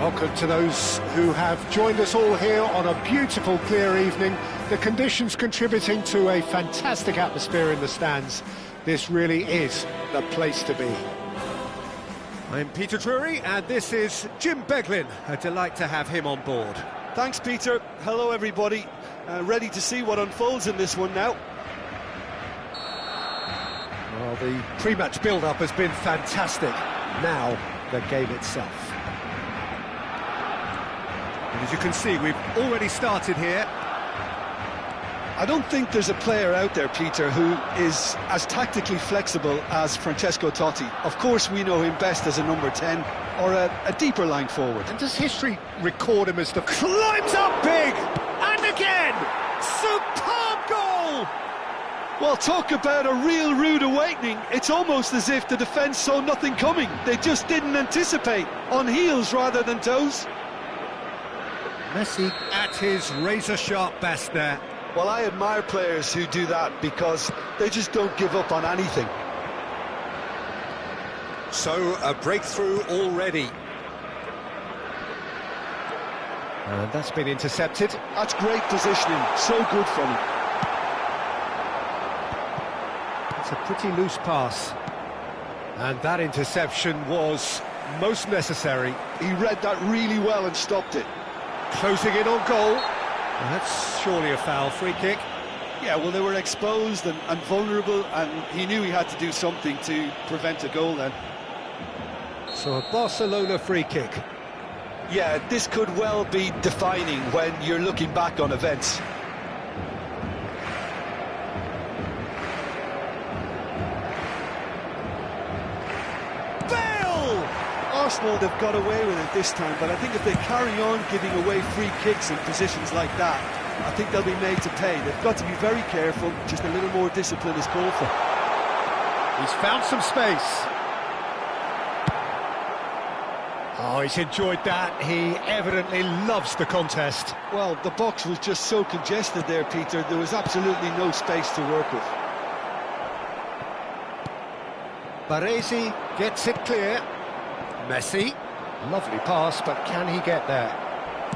Welcome to those who have joined us all here on a beautiful, clear evening. The conditions contributing to a fantastic atmosphere in the stands. This really is the place to be. I'm Peter Drury, and this is Jim Beglin. A delight to have him on board. Thanks, Peter. Hello, everybody. Ready to see what unfolds in this one now. Well, the pre-match build-up has been fantastic. Now, the game itself. And as you can see, we've already started here. I don't think there's a player out there, Peter, who is as tactically flexible as Francesco Totti. Of course, we know him best as a number 10 or a deeper line forward. And does history record him as the... Climbs up big! And again! Superb goal! Well, talk about a real rude awakening. It's almost as if the defence saw nothing coming. They just didn't anticipate. On heels rather than toes. Messi at his razor-sharp best there. Well, I admire players who do that because they just don't give up on anything. So, a breakthrough already. And that's been intercepted. That's great positioning, so good from him. It's a pretty loose pass. And that interception was most necessary. He read that really well and stopped it. Closing in on goal. Well, that's surely a foul. Free kick. Yeah, well, they were exposed and vulnerable, and he knew he had to do something to prevent a goal then. So a Barcelona free kick. Yeah, this could well be defining when you're looking back on events. Arsenal, they've got away with it this time, but I think if they carry on giving away free kicks in positions like that, I think they'll be made to pay. They've got to be very careful, just a little more discipline is called for. He's found some space. Oh, he's enjoyed that. He evidently loves the contest. Well, the box was just so congested there, Peter, there was absolutely no space to work with. Baresi gets it clear. Messi, lovely pass, but can he get there?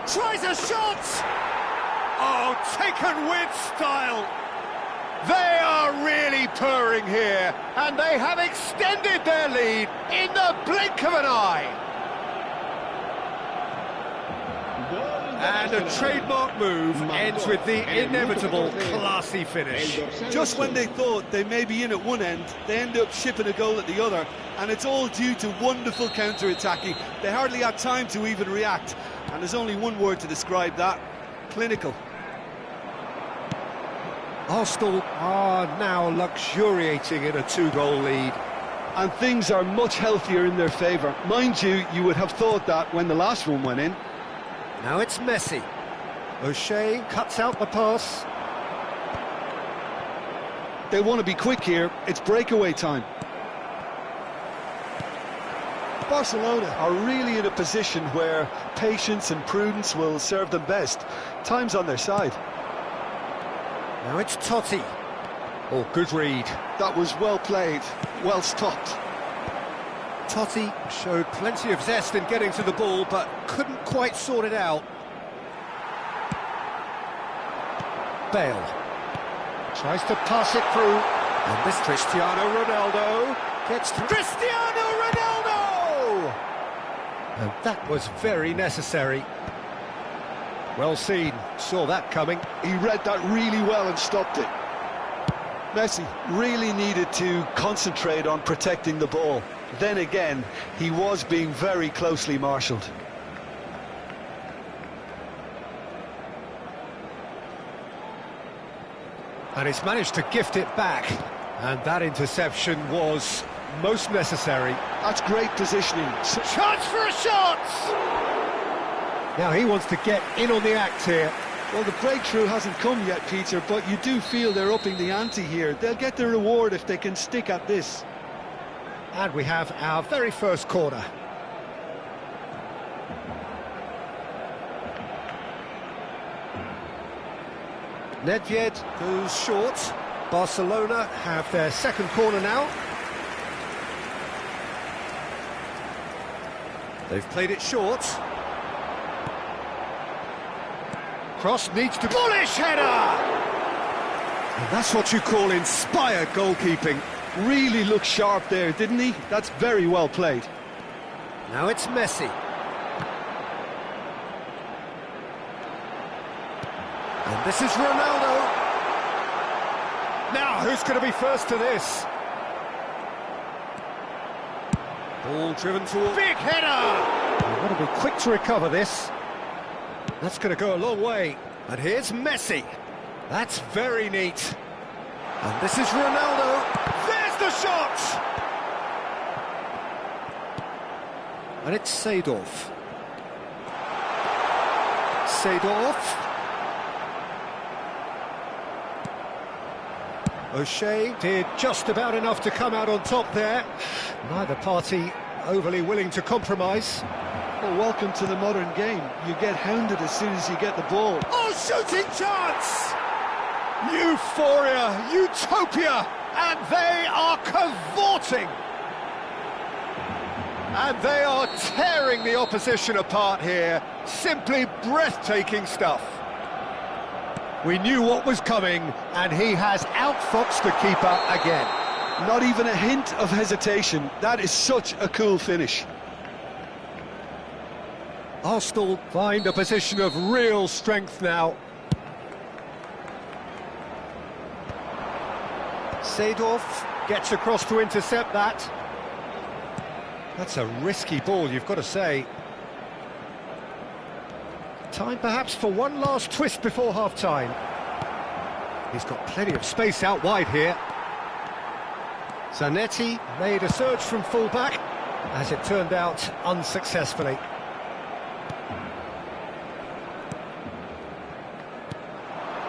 Tries a shot! Oh, taken with style! They are really purring here, and they have extended their lead in the blink of an eye. And a trademark move ends with the inevitable classy finish. Just when they thought they may be in at one end, they end up shipping a goal at the other, and it's all due to wonderful counter-attacking. They hardly had time to even react, and there's only one word to describe that: clinical. Arsenal are now luxuriating in a 2-goal lead. And things are much healthier in their favour. Mind you, you would have thought that when the last one went in. Now it's Messi. O'Shea cuts out the pass. They want to be quick here. It's breakaway time. Barcelona are really in a position where patience and prudence will serve them best. Time's on their side. Now it's Totti. Oh, good read. That was well played, well stopped. Totti showed plenty of zest in getting to the ball, but couldn't quite sort it out. Bale tries to pass it through, and this Cristiano Ronaldo gets Cristiano Ronaldo! And that was very necessary. Well seen, saw that coming. He read that really well and stopped it. Messi really needed to concentrate on protecting the ball. Then again, he was being very closely marshalled. And he's managed to gift it back. And that interception was most necessary. That's great positioning. Chance for a shot! Now he wants to get in on the act here. Well, the breakthrough hasn't come yet, Peter, but you do feel they're upping the ante here. They'll get their reward if they can stick at this. And we have our very first corner. Nedved goes short. Barcelona have their second corner now. They've played it short. Cross needs to... Bullish header! And that's what you call inspired goalkeeping. Really looked sharp there, didn't he? That's very well played. Now it's Messi. And this is Ronaldo. Now, who's going to be first to this? Ball driven towards... Big header! You've got to be quick to recover this. That's going to go a long way. And here's Messi. That's very neat. And this is Ronaldo. There's the shot! And it's Seedorf. Seedorf. O'Shea did just about enough to come out on top there. Neither party overly willing to compromise. Well, welcome to the modern game. You get hounded as soon as you get the ball. Oh, shooting chance! Euphoria, utopia, and they are cavorting. And they are tearing the opposition apart here. Simply breathtaking stuff. We knew what was coming, and he has outfoxed the keeper again. Not even a hint of hesitation. That is such a cool finish. Arsenal find a position of real strength now. Seedorf gets across to intercept that. That's a risky ball, you've got to say. Time perhaps for one last twist before half-time. He's got plenty of space out wide here. Zanetti made a surge from full-back, as it turned out unsuccessfully.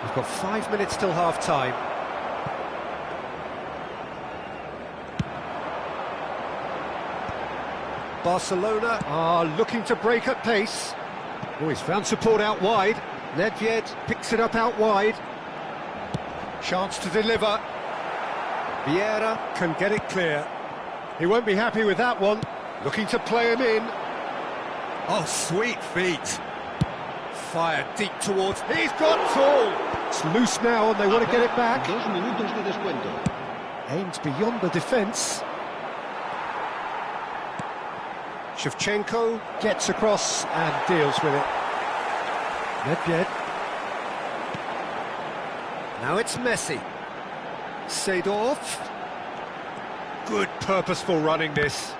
We've got 5 minutes till half-time. Barcelona are looking to break at pace. Oh, he's found support out wide. Nedved picks it up out wide. Chance to deliver. Vieira can get it clear. He won't be happy with that one. Looking to play him in. Oh, sweet feet. Fired deep towards... He's got tall! It's loose now and they want to get it back. 2 minutos de descuento. Aimed beyond the defence. Shevchenko gets across and deals with it. Nedved. Now it's Messi. Seedorf. Good purposeful running this.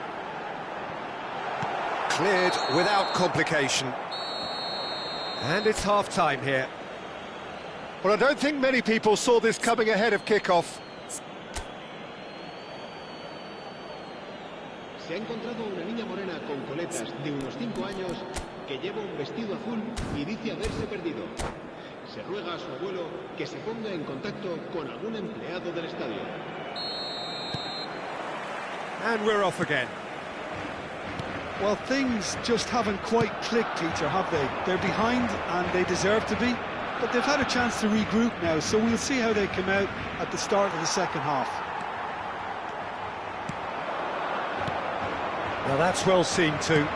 Cleared without complication. And it's half-time here. Well, I don't think many people saw this coming ahead of kickoff. Se ha encontrado una niña morena con coletas de unos 5 años que lleva un vestido azul y dice haberse perdido. Se ruega a su abuelo que se ponga en contacto con algún empleado del estadio. And we're off again. Well, things just haven't quite clicked, Peter, have they? They're behind and they deserve to be, but they've had a chance to regroup now, so we'll see how they come out at the start of the second half. Now that's well seen too.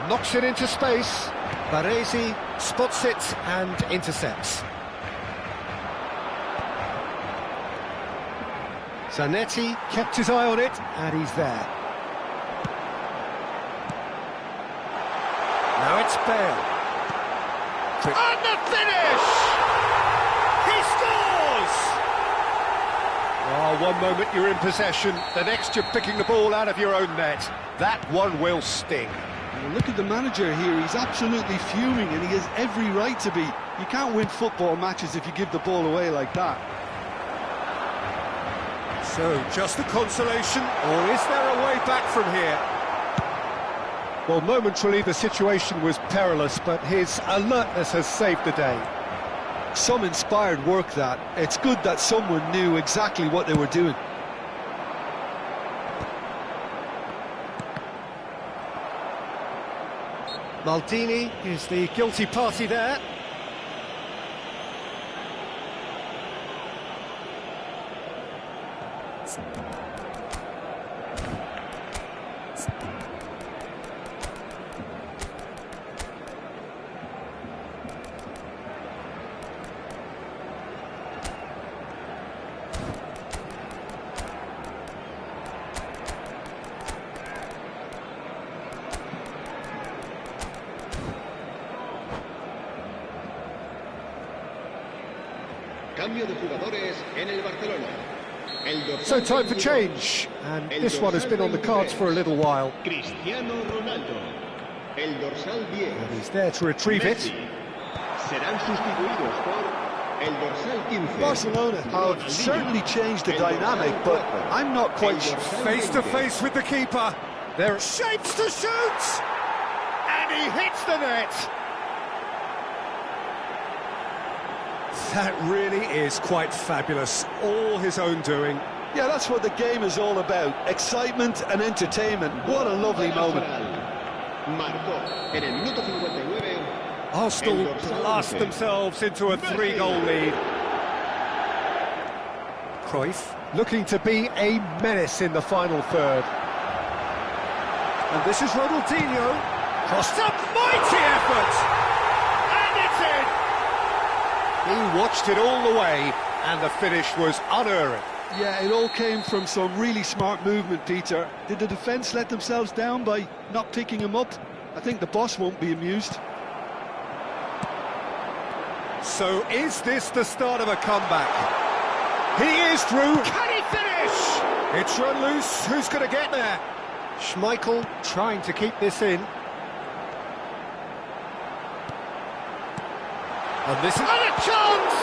Knocks it into space. Baresi spots it and intercepts. Zanetti kept his eye on it and he's there. Now it's Bale. And the finish! He scores! Oh, one moment you're in possession, the next you're picking the ball out of your own net. That one will sting. Well, look at the manager here, he's absolutely fuming and he has every right to be. You can't win football matches if you give the ball away like that. So, just a consolation, or is there a way back from here? Well, momentarily the situation was perilous, but his alertness has saved the day. Some inspired work that. It's good that someone knew exactly what they were doing. Maldini is the guilty party there. Cambio de jugadores en el Barcelona. So time for change, and this one has been on the cards for a little while. Cristiano Ronaldo. El dorsal 10. And he's there to retrieve it. Serán sustituidos por el dorsal 15. Barcelona have certainly changed the dynamic, but I'm not quite sure. Face to face with the keeper. There are shapes to shoot, and he hits the net. That really is quite fabulous. All his own doing. Yeah, that's what the game is all about. Excitement and entertainment. What a lovely moment. Marcó en el minuto 59. Arsenal blast themselves into a 3-goal lead. Cruyff looking to be a menace in the final third. And this is Ronaldinho. Crossed up, mighty effort! And it's in! He watched it all the way, and the finish was unerring. Yeah, it all came from some really smart movement, Peter. Did the defence let themselves down by not picking him up? I think the boss won't be amused. So is this the start of a comeback? He is through. Can he finish? It's run loose. Who's going to get there? Schmeichel trying to keep this in. And this is a chance!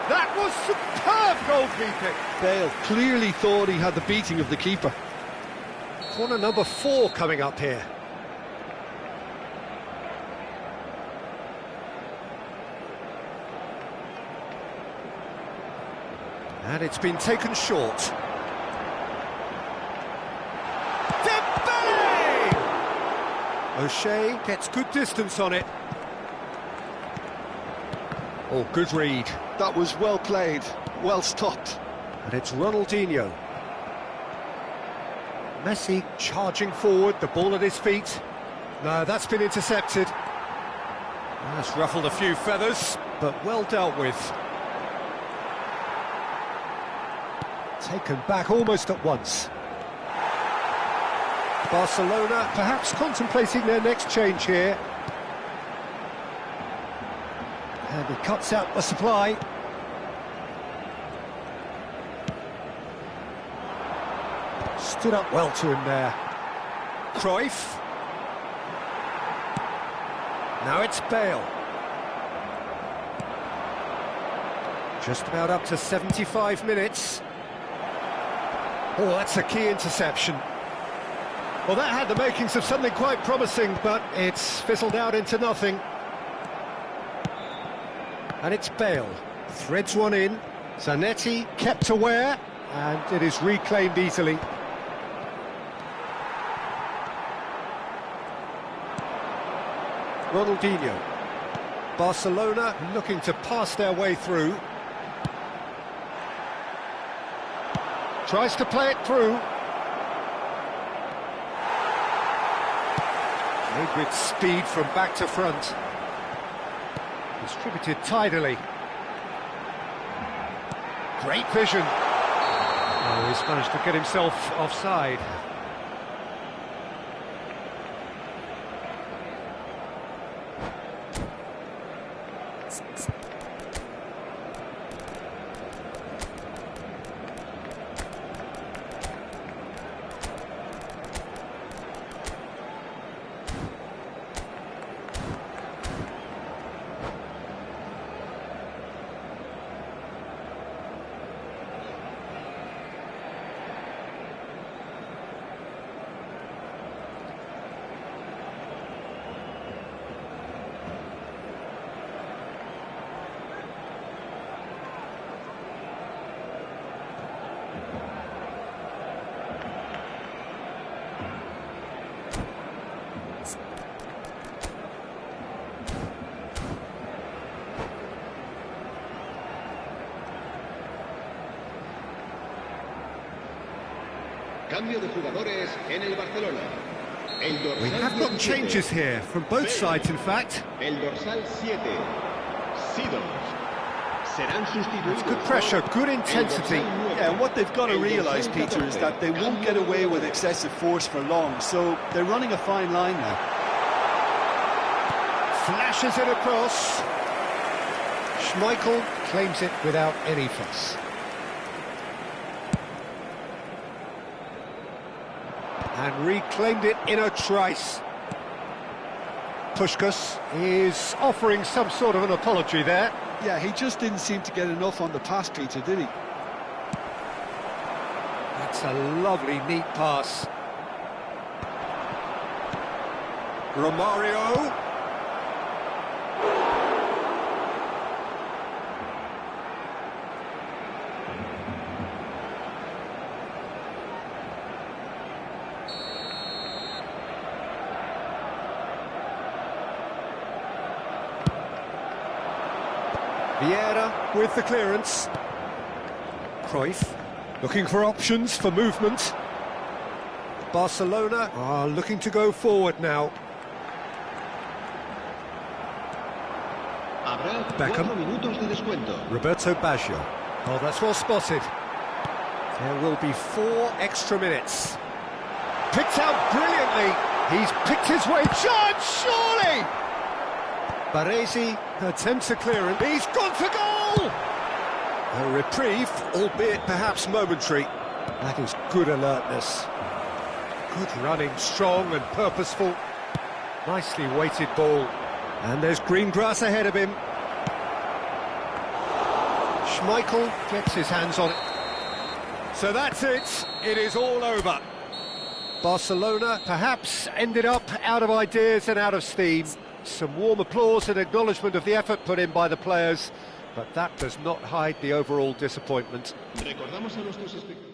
That was superb goalkeeping. Bale clearly thought he had the beating of the keeper. Corner number 4 coming up here. And it's been taken short. Dembele! O'Shea gets good distance on it. Oh, good read. That was well played, well stopped. And it's Ronaldinho. Messi charging forward, the ball at his feet. No, that's been intercepted. That's ruffled a few feathers, but well dealt with. Taken back almost at once. Barcelona perhaps contemplating their next change here. And he cuts out the supply. Stood up well to him there. Cruyff. Now it's Bale. Just about up to 75 minutes. Oh, that's a key interception. Well, that had the makings of something quite promising, but it's fizzled out into nothing. And it's Bale. Threads one in. Zanetti kept aware, and it is reclaimed easily. Ronaldinho. Barcelona looking to pass their way through. Tries to play it through. Made with speed from back to front. Distributed tidily. Great vision. Oh, he's managed to get himself offside. Cambio de jugadores en el Barcelona. We have got changes here, from both sides in fact. El dorsal 7, Sidons. Serán sustituidos. It's good pressure, good intensity. Yeah, and what they've got to realise, Peter, is that they won't get away with excessive force for long, so they're running a fine line now. Flashes it across. Schmeichel claims it without any fuss. And reclaimed it in a trice. Puskás is offering some sort of an apology there. Yeah, he just didn't seem to get enough on the pass, Peter, did he? That's a lovely, neat pass. Romario. Vieira with the clearance. Cruyff looking for options for movement. Barcelona are looking to go forward now. Habrá Beckham. 4 minutos de descuento. Roberto Baggio. Oh, that's well spotted. There will be 4 extra minutes. Picked out brilliantly. He's picked his way. Chance, surely! Baresi attempts a clearance. He's gone for goal! A reprieve, albeit perhaps momentary. That is good alertness. Good running, strong and purposeful. Nicely weighted ball. And there's green grass ahead of him. Schmeichel gets his hands on it. So that's it. It is all over. Barcelona perhaps ended up out of ideas and out of steam. Some warm applause and acknowledgement of the effort put in by the players, but that does not hide the overall disappointment. Recordamos a nuestros espectadores.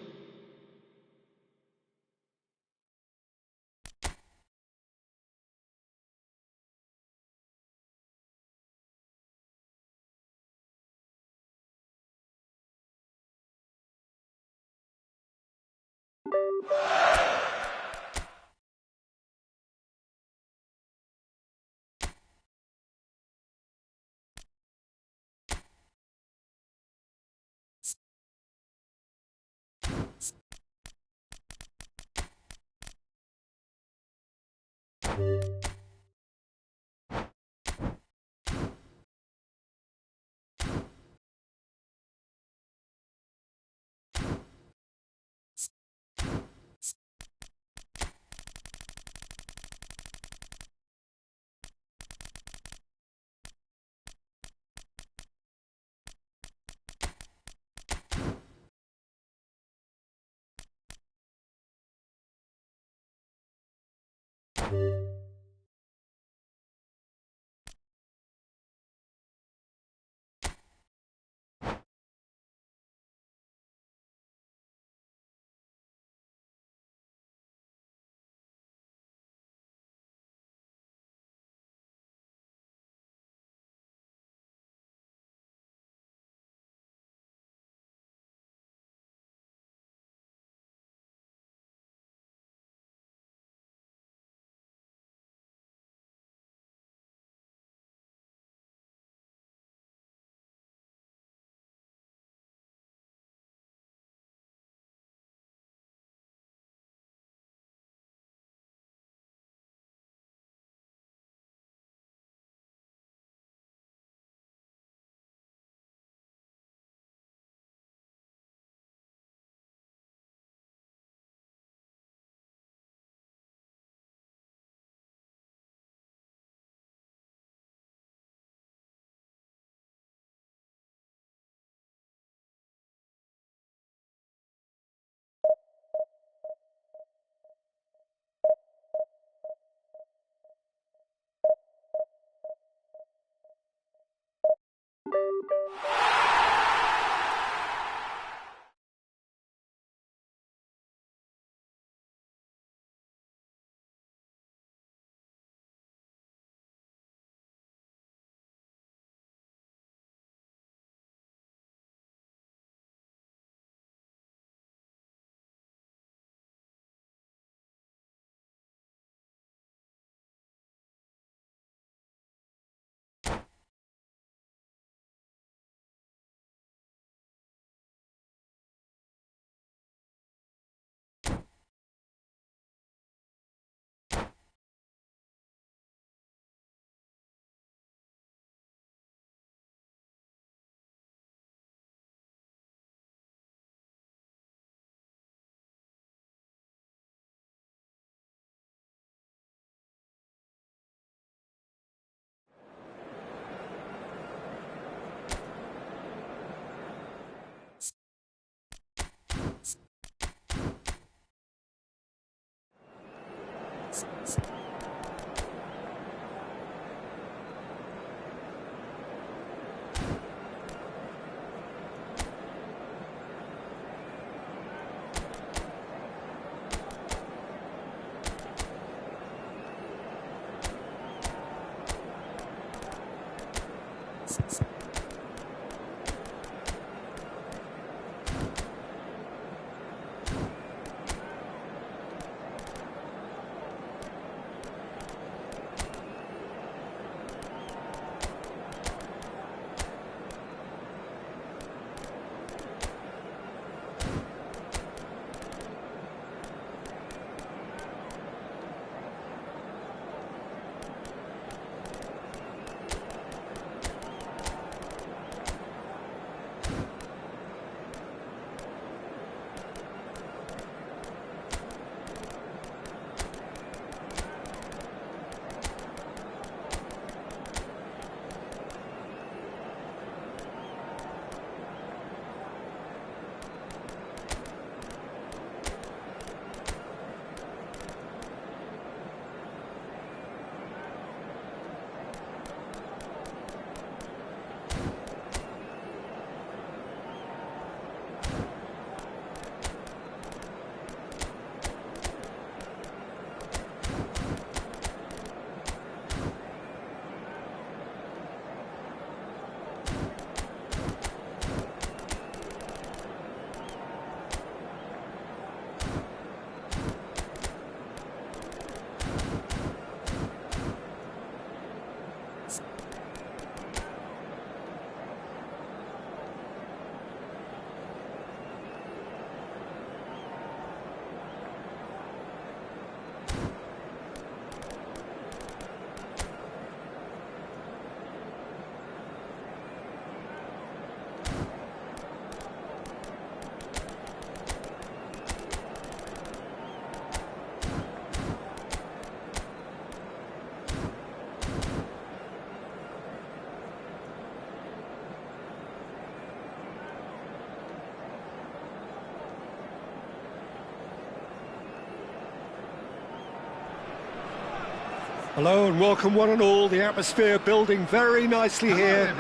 Hello and welcome one and all. The atmosphere building very nicely here.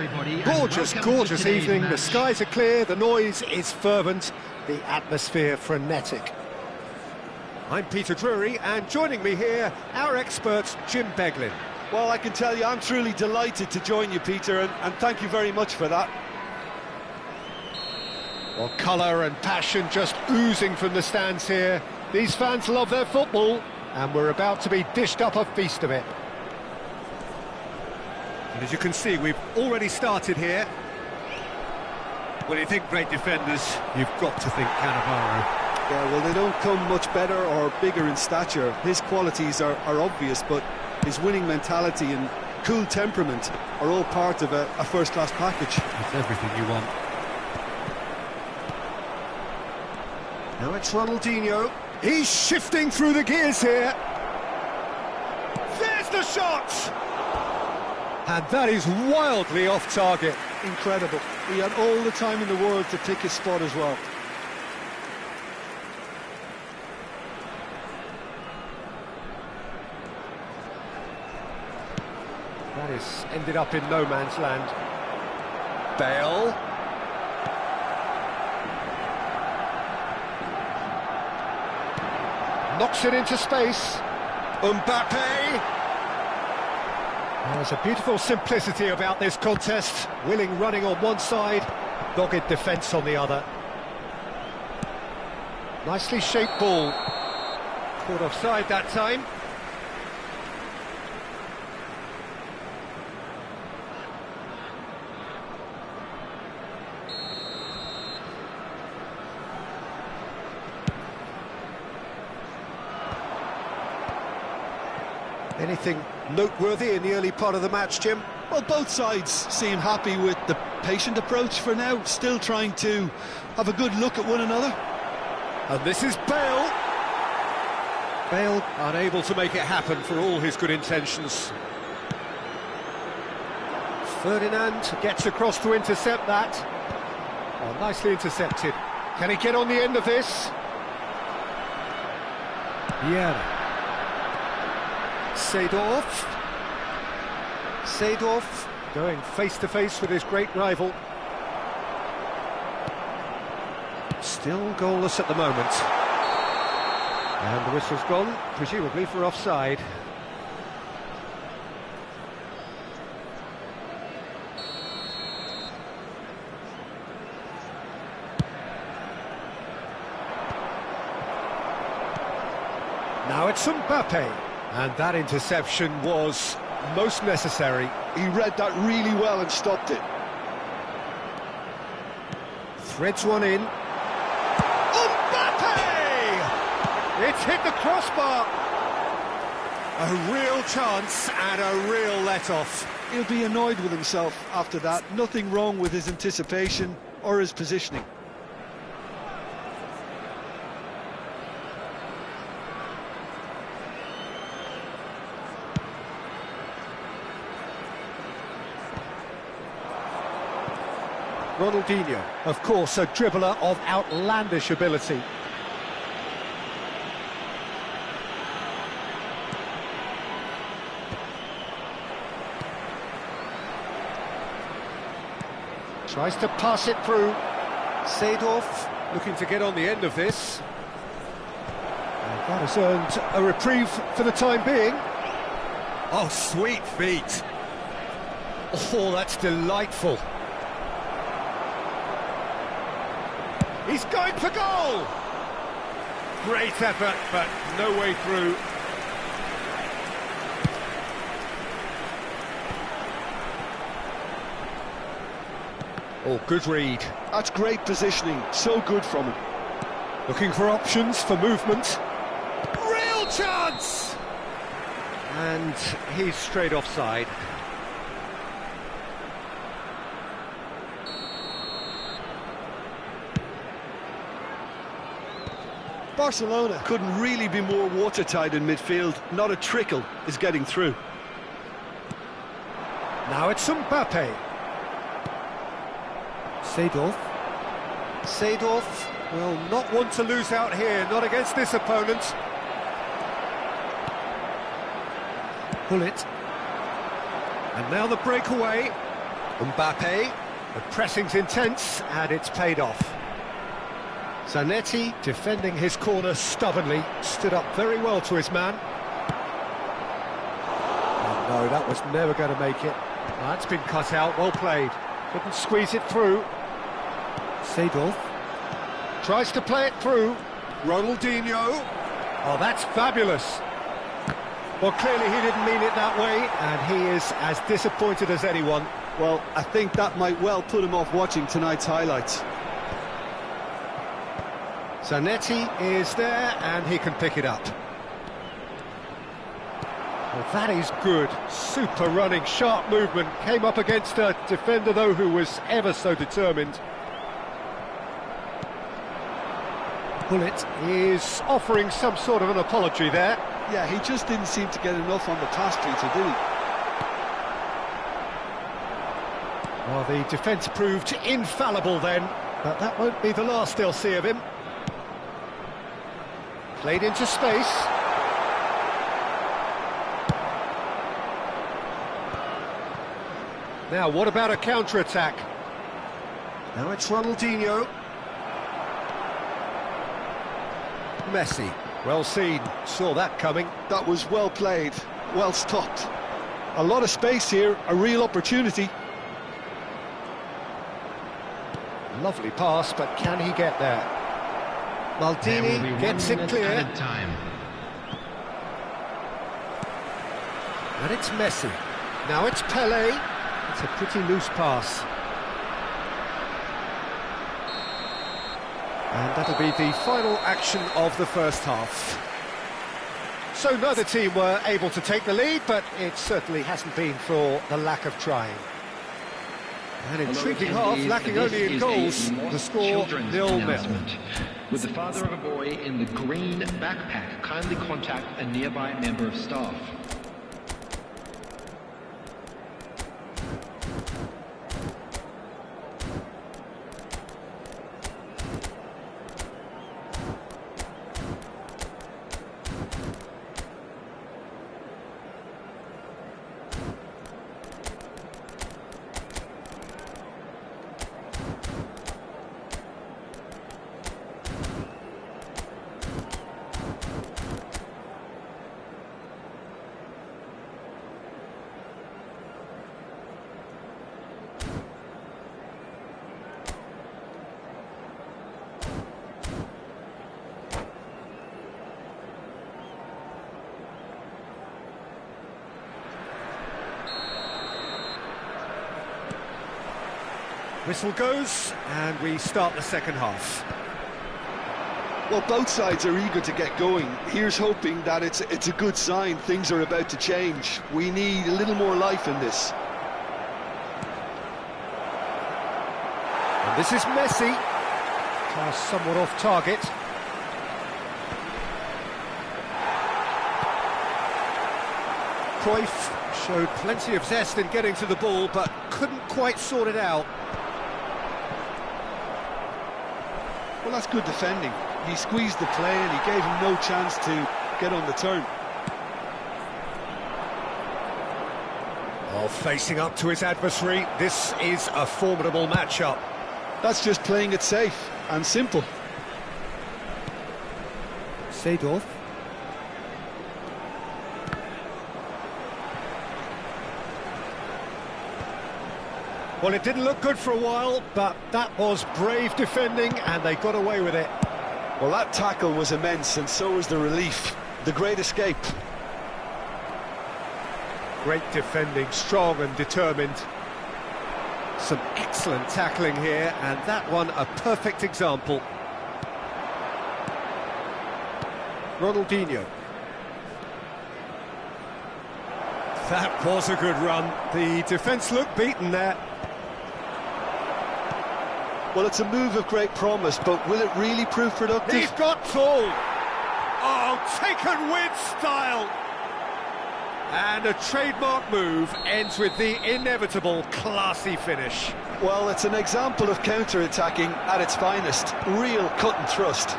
Gorgeous, gorgeous evening. The skies are clear, the noise is fervent, the atmosphere frenetic. I'm Peter Drury, and joining me here, our expert Jim Beglin. Well, I can tell you, I'm truly delighted to join you, Peter, and thank you very much for that. Well, colour and passion just oozing from the stands here. These fans love their football, and we're about to be dished up a feast of it. And as you can see, we've already started here. When you think great defenders, you've got to think Cannavaro. Yeah, well, they don't come much better or bigger in stature. His qualities are obvious, but his winning mentality and cool temperament are all part of a first-class package. It's everything you want. Now it's Ronaldinho. He's shifting through the gears here. There's the shot! And that is wildly off target. Incredible. He had all the time in the world to pick his spot as well. That is ended up in no man's land. Bale. Knocks it into space. Mbappe. There's a beautiful simplicity about this contest. Willing running on one side, dogged defence on the other. Nicely shaped ball. Caught offside that time. Anything noteworthy in the early part of the match, Jim? Well, both sides seem happy with the patient approach for now, still trying to have a good look at one another. And this is Bale. Bale unable to make it happen for all his good intentions. Ferdinand gets across to intercept that. Oh, nicely intercepted. Can he get on the end of this? Yeah. Seedorf. Seedorf going face-to-face with his great rival. Still goalless at the moment. And the whistle's gone, presumably for offside. Now it's Mbappe. And that interception was most necessary. He read that really well and stopped it. Threads one in. Mbappe! It's hit the crossbar. A real chance and a real let-off. He'll be annoyed with himself after that. Nothing wrong with his anticipation or his positioning. Ronaldinho, of course, a dribbler of outlandish ability. Tries to pass it through. Seedorf looking to get on the end of this. And that has earned a reprieve for the time being. Oh, sweet feet. Oh, that's delightful. He's going for goal! Great effort, but no way through. Oh, good read. That's great positioning, so good from him. Looking for options for movement. Real chance! And he's straight offside. Barcelona couldn't really be more watertight in midfield. Not a trickle is getting through. Now it's Mbappe. Seedorf. Seedorf will not want to lose out here, not against this opponent. Pull it. And now the breakaway. Mbappe. The pressing's intense and it's paid off. Zanetti, defending his corner stubbornly, stood up very well to his man. Oh no, that was never going to make it. That's been cut out, well played. Couldn't squeeze it through. Seedorf tries to play it through. Ronaldinho. Oh, that's fabulous. Well, clearly he didn't mean it that way, and he is as disappointed as anyone. Well, I think that might well put him off watching tonight's highlights. Zanetti is there, and he can pick it up. Well, that is good. Super running, sharp movement. Came up against a defender, though, who was ever so determined. Pullet is offering some sort of an apology there. Yeah, he just didn't seem to get enough on the pass treater, did he? Well, the defence proved infallible then, but that won't be the last they'll see of him. Played into space. Now, what about a counter-attack? Now it's Ronaldinho. Messi. Well seen. Saw that coming. That was well played, well stopped. A lot of space here, a real opportunity. Lovely pass, but can he get there? Maldini gets it clear. And it's Messi. Now it's Pelé. It's a pretty loose pass. And that'll be the final action of the first half. So neither team were able to take the lead, but it certainly hasn't been for the lack of trying. An intriguing half, lacking only in goals. The score 0-0. With the father of a boy in the green backpack, kindly contact a nearby member of staff. Whistle goes, and we start the second half. Well, both sides are eager to get going. Here's hoping that it's a good sign. Things are about to change. We need a little more life in this. And this is Messi. Pass somewhat off target. Cruyff showed plenty of zest in getting to the ball, but couldn't quite sort it out. Well, that's good defending. He squeezed the play and he gave him no chance to get on the turn. Oh, facing up to his adversary, this is a formidable matchup. That's just playing it safe and simple. Seedorf. Well, it didn't look good for a while, but that was brave defending, and they got away with it. Well, that tackle was immense, and so was the relief. The great escape. Great defending, strong and determined. Some excellent tackling here, and that one a perfect example. Ronaldinho. That was a good run. The defence looked beaten there. Well, it's a move of great promise, but will it really prove productive? He's got full. Oh, taken with style. And a trademark move ends with the inevitable classy finish. Well, it's an example of counter-attacking at its finest. Real cut and thrust.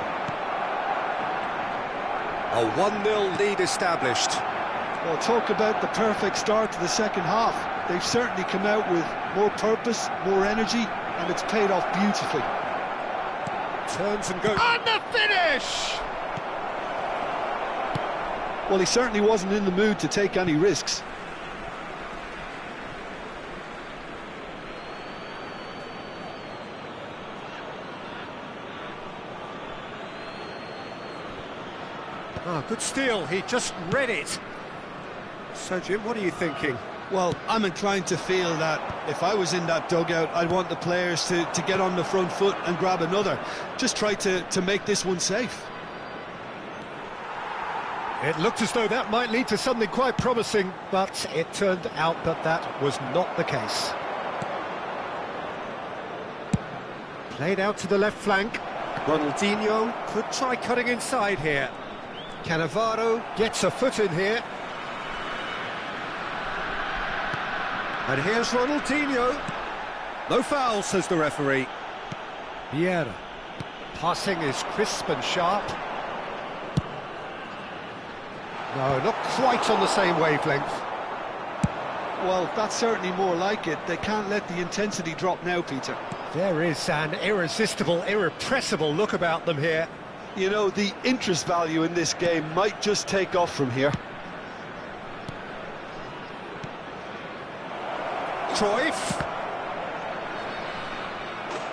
A 1-0 lead established. Well, talk about the perfect start to the second half. They've certainly come out with more purpose, more energy, and it's paid off beautifully. Turns and goes. And the finish! Well, he certainly wasn't in the mood to take any risks. Ah, good steal. He just read it. So, Jim, what are you thinking? Well, I'm inclined to feel that if I was in that dugout, I'd want the players to get on the front foot and grab another. Just try to make this one safe. It looked as though that might lead to something quite promising, but it turned out that that was not the case. Played out to the left flank. Ronaldinho could try cutting inside here. Cannavaro gets a foot in here. And here's Ronaldinho. No foul, says the referee. Vieira. Passing is crisp and sharp. No, not quite on the same wavelength. Well, that's certainly more like it. They can't let the intensity drop now, Peter. There is an irresistible, irrepressible look about them here. You know, the interest value in this game might just take off from here. Cruyff.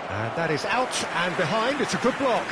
And that is out and behind. It's a good block.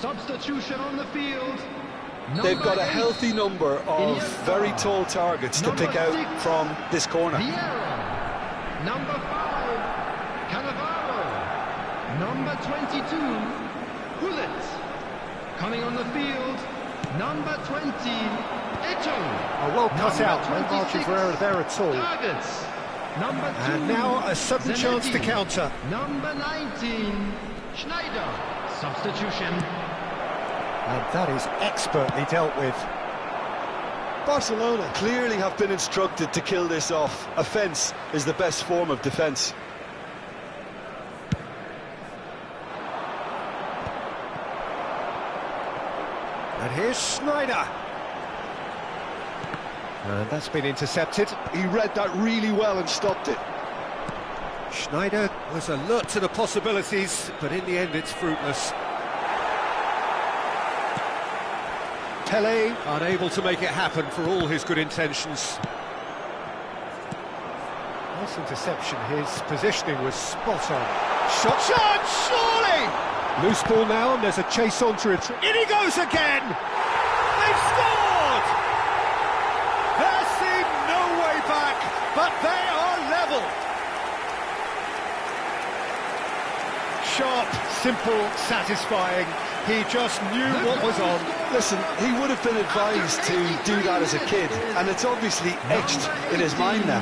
Substitution on the field. They've got a Number 8, healthy number of Iniesta. very tall targets to Number pick out 6, from this corner. Vieira. Number 5, Cannavaro. Number 22, Bullet. Coming on the field, number 20, Eto. Well cut Number out, no margin 26, for error there at all. Targets. Number 2, And now a sudden chance to Zanetti. counter. Number 19, Schneider. Substitution. And that is expertly dealt with. Barcelona clearly have been instructed to kill this off. Offence is the best form of defence. And here's Schneider. And that's been intercepted. He read that really well and stopped it. Schneider was alert to the possibilities, but in the end it's fruitless. Pele unable to make it happen for all his good intentions. Nice interception, his positioning was spot on. Shot, surely! Loose ball now, and there's a chase on to it. In he goes again! They've scored! There seemed no way back, but they are level. Sharp, simple, satisfying. He just knew what was on. Listen, he would have been advised to do that as a kid, and it's obviously etched in his mind now.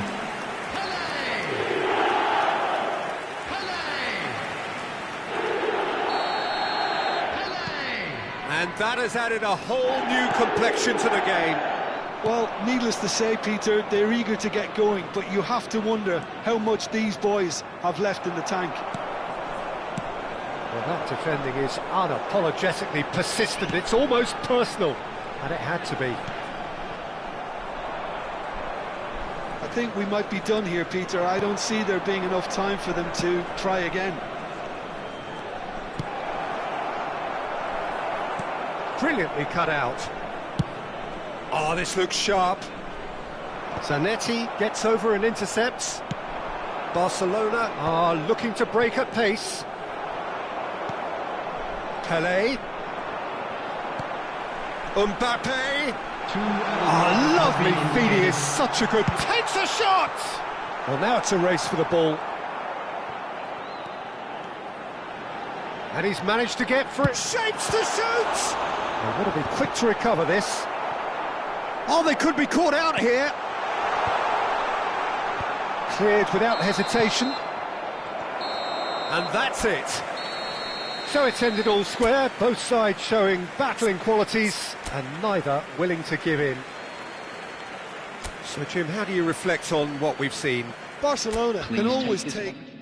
And that has added a whole new complexion to the game. Well, needless to say, Peter, they're eager to get going, but you have to wonder how much these boys have left in the tank. Well, that defending is unapologetically persistent. It's almost personal, and it had to be. I think we might be done here, Peter. I don't see there being enough time for them to try again. Brilliantly cut out. Oh, this looks sharp. Zanetti gets over and intercepts. Barcelona are looking to break at pace. Pele. Mbappe. Oh, lovely feeding is such a good... Takes a shot! Well, now it's a race for the ball. And he's managed to get for it. Shapes to shoot! They've got to be quick to recover this. Oh, they could be caught out here. Cleared without hesitation. And that's it. So it's ended all square, both sides showing battling qualities and neither willing to give in. So, Jim, how do you reflect on what we've seen? Barcelona can Please always take this take... one.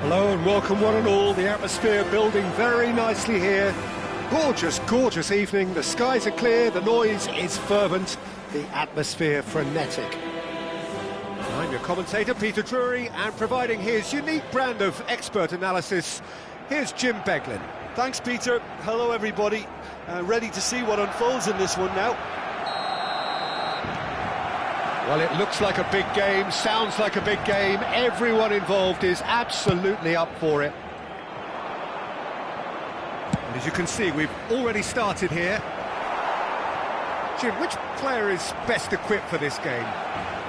Hello and welcome one and all. The atmosphere building very nicely here. Gorgeous, gorgeous evening. The skies are clear, the noise is fervent, the atmosphere frenetic. I'm your commentator, Peter Drury, and providing his unique brand of expert analysis, here's Jim Beglin. Thanks, Peter. Hello, everybody. Ready to see what unfolds in this one now. Well, it looks like a big game, sounds like a big game. Everyone involved is absolutely up for it. And as you can see, we've already started here. Jim, which player is best equipped for this game?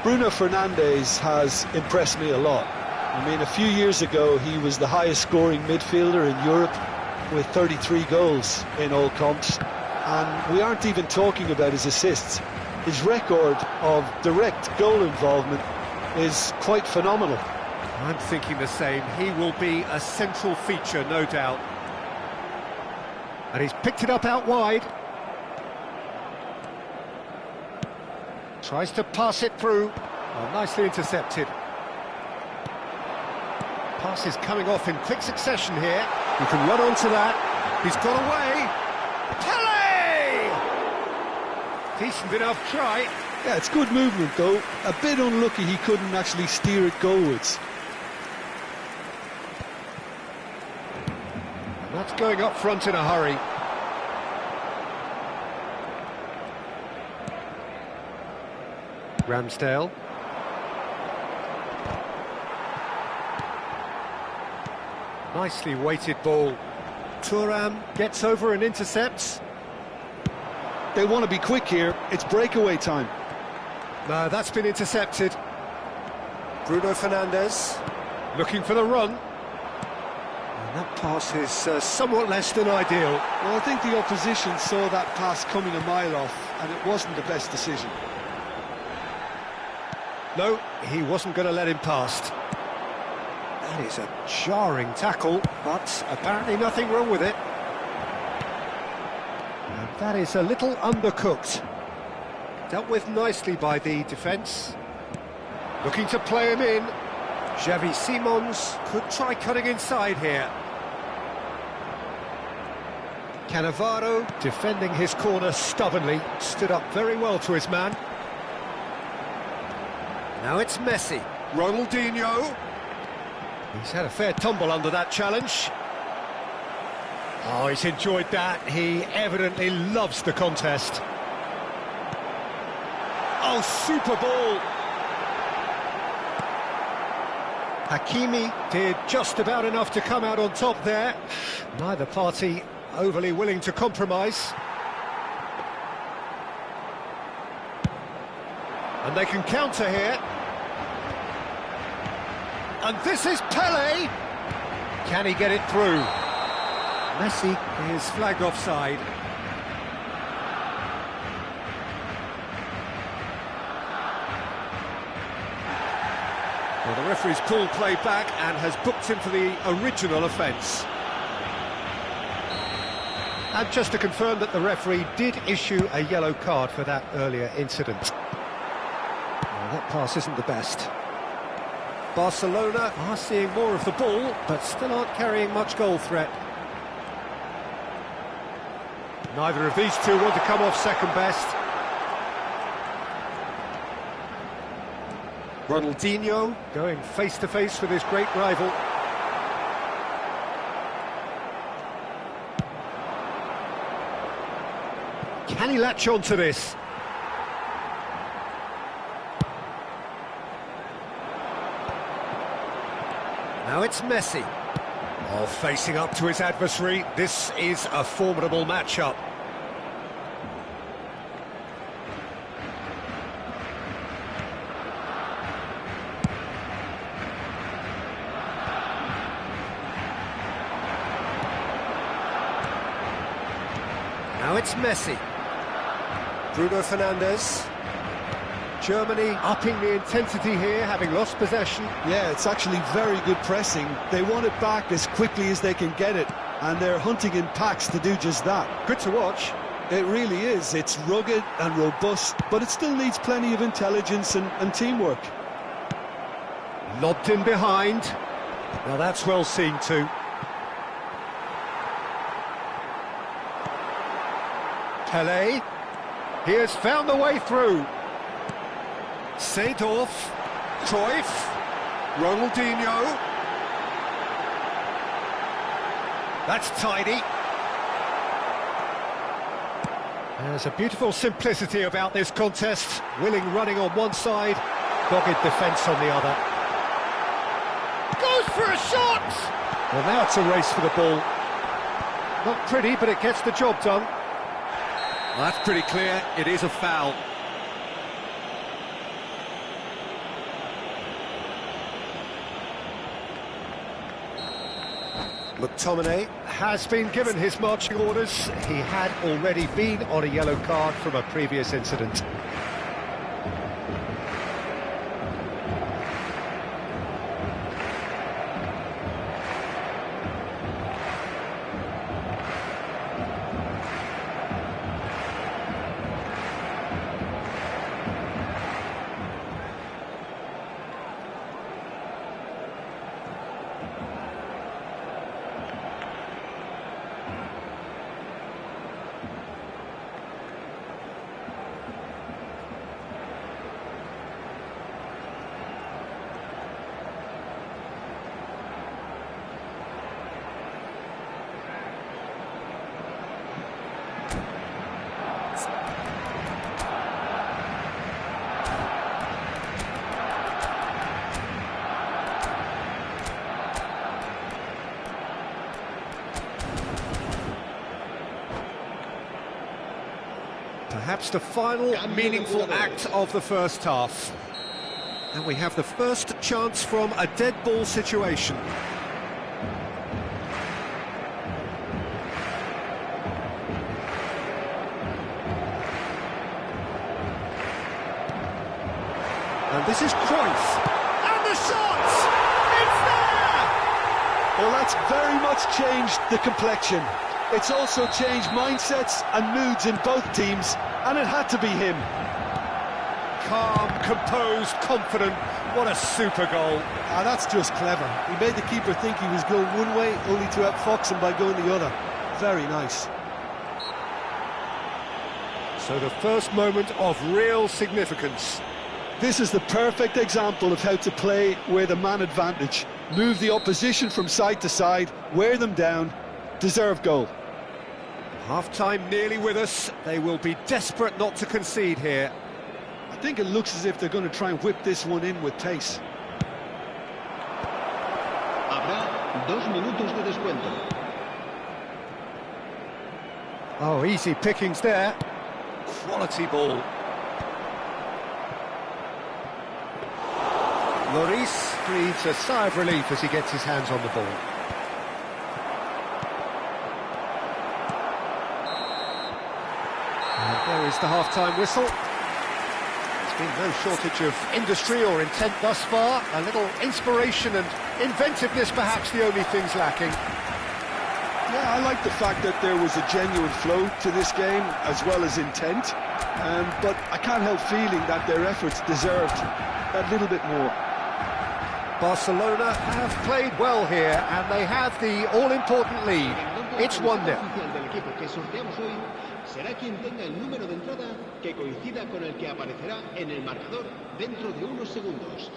Bruno Fernandes has impressed me a lot. I mean, a few years ago, he was the highest scoring midfielder in Europe with 33 goals in all comps. And we aren't even talking about his assists. His record of direct goal involvement is quite phenomenal. I'm thinking the same. He will be a central feature, no doubt. And he's picked it up out wide. Tries to pass it through. Oh, nicely intercepted. Pass is coming off in quick succession here. You can run onto that. He's got away. Pele! Decent enough try. Yeah, it's good movement though. A bit unlucky he couldn't actually steer it goalwards. And that's going up front in a hurry. Ramsdale. Nicely weighted ball. Thuram gets over and intercepts. They want to be quick here. It's breakaway time. No, that's been intercepted. Bruno Fernandes looking for the run. And that pass is somewhat less than ideal. Well, I think the opposition saw that pass coming a mile off, and it wasn't the best decision. No, he wasn't going to let him past. That is a jarring tackle, but apparently nothing wrong with it. And that is a little undercooked. Dealt with nicely by the defence. Looking to play him in. Xavi Simons could try cutting inside here. Cannavaro defending his corner stubbornly. Stood up very well to his man. Now it's Messi. Ronaldinho. He's had a fair tumble under that challenge. Oh, he's enjoyed that. He evidently loves the contest. Oh, super ball. Hakimi did just about enough to come out on top there. Neither party overly willing to compromise. And they can counter here. And this is Pele. Can he get it through? Messi is flagged offside. Well, the referee's called play back and has booked him for the original offence. And just to confirm that the referee did issue a yellow card for that earlier incident. Well, that pass isn't the best. Barcelona are seeing more of the ball, but still aren't carrying much goal threat. Neither of these two want to come off second best. Ronaldinho going face-to-face with his great rival. Can he latch on to this? Now it's Messi. Oh, facing up to his adversary, this is a formidable matchup. Now it's Messi. Bruno Fernandes. Germany upping the intensity here, having lost possession. Yeah, it's actually very good pressing. They want it back as quickly as they can get it, and they're hunting in packs to do just that. Good to watch. It really is. It's rugged and robust, but it still needs plenty of intelligence and teamwork. Lobbed in behind. Now that's well seen too. Pelé. He has found the way through. Seedorf, Cruyff, Ronaldinho. That's tidy. There's a beautiful simplicity about this contest. Willing running on one side, dogged defence on the other. Goes for a shot! Well, now it's a race for the ball. Not pretty, but it gets the job done. Well, that's pretty clear. It is a foul. McTominay has been given his marching orders. He had already been on a yellow card from a previous incident. Perhaps the final meaningful act of the first half. And we have the first chance from a dead ball situation. And this is Cruyff. And the shot! It's there! Well, that's very much changed the complexion. It's also changed mindsets and moods in both teams, and it had to be him. Calm, composed, confident. What a super goal. That's just clever. He made the keeper think he was going one way, only to outfox him by going the other. Very nice. So the first moment of real significance. This is the perfect example of how to play with a man advantage. Move the opposition from side to side, wear them down, deserve goal. Half-time nearly with us. They will be desperate not to concede here. I think it looks as if they're going to try and whip this one in with pace. Habrá 2 minutos de descuento. Oh, easy pickings there. Quality ball. Lloris breathes a sigh of relief as he gets his hands on the ball. There is the half-time whistle. There's been no shortage of industry or intent thus far. A little inspiration and inventiveness, perhaps the only things lacking. Yeah, I like the fact that there was a genuine flow to this game, as well as intent. But I can't help feeling that their efforts deserved a little bit more. Barcelona have played well here, and they have the all-important lead. It's 1-0. Oficial del equipo que sorteamos hoy será quien tenga el número de entrada que coincida con el que aparecerá en el marcador dentro de unos segundos.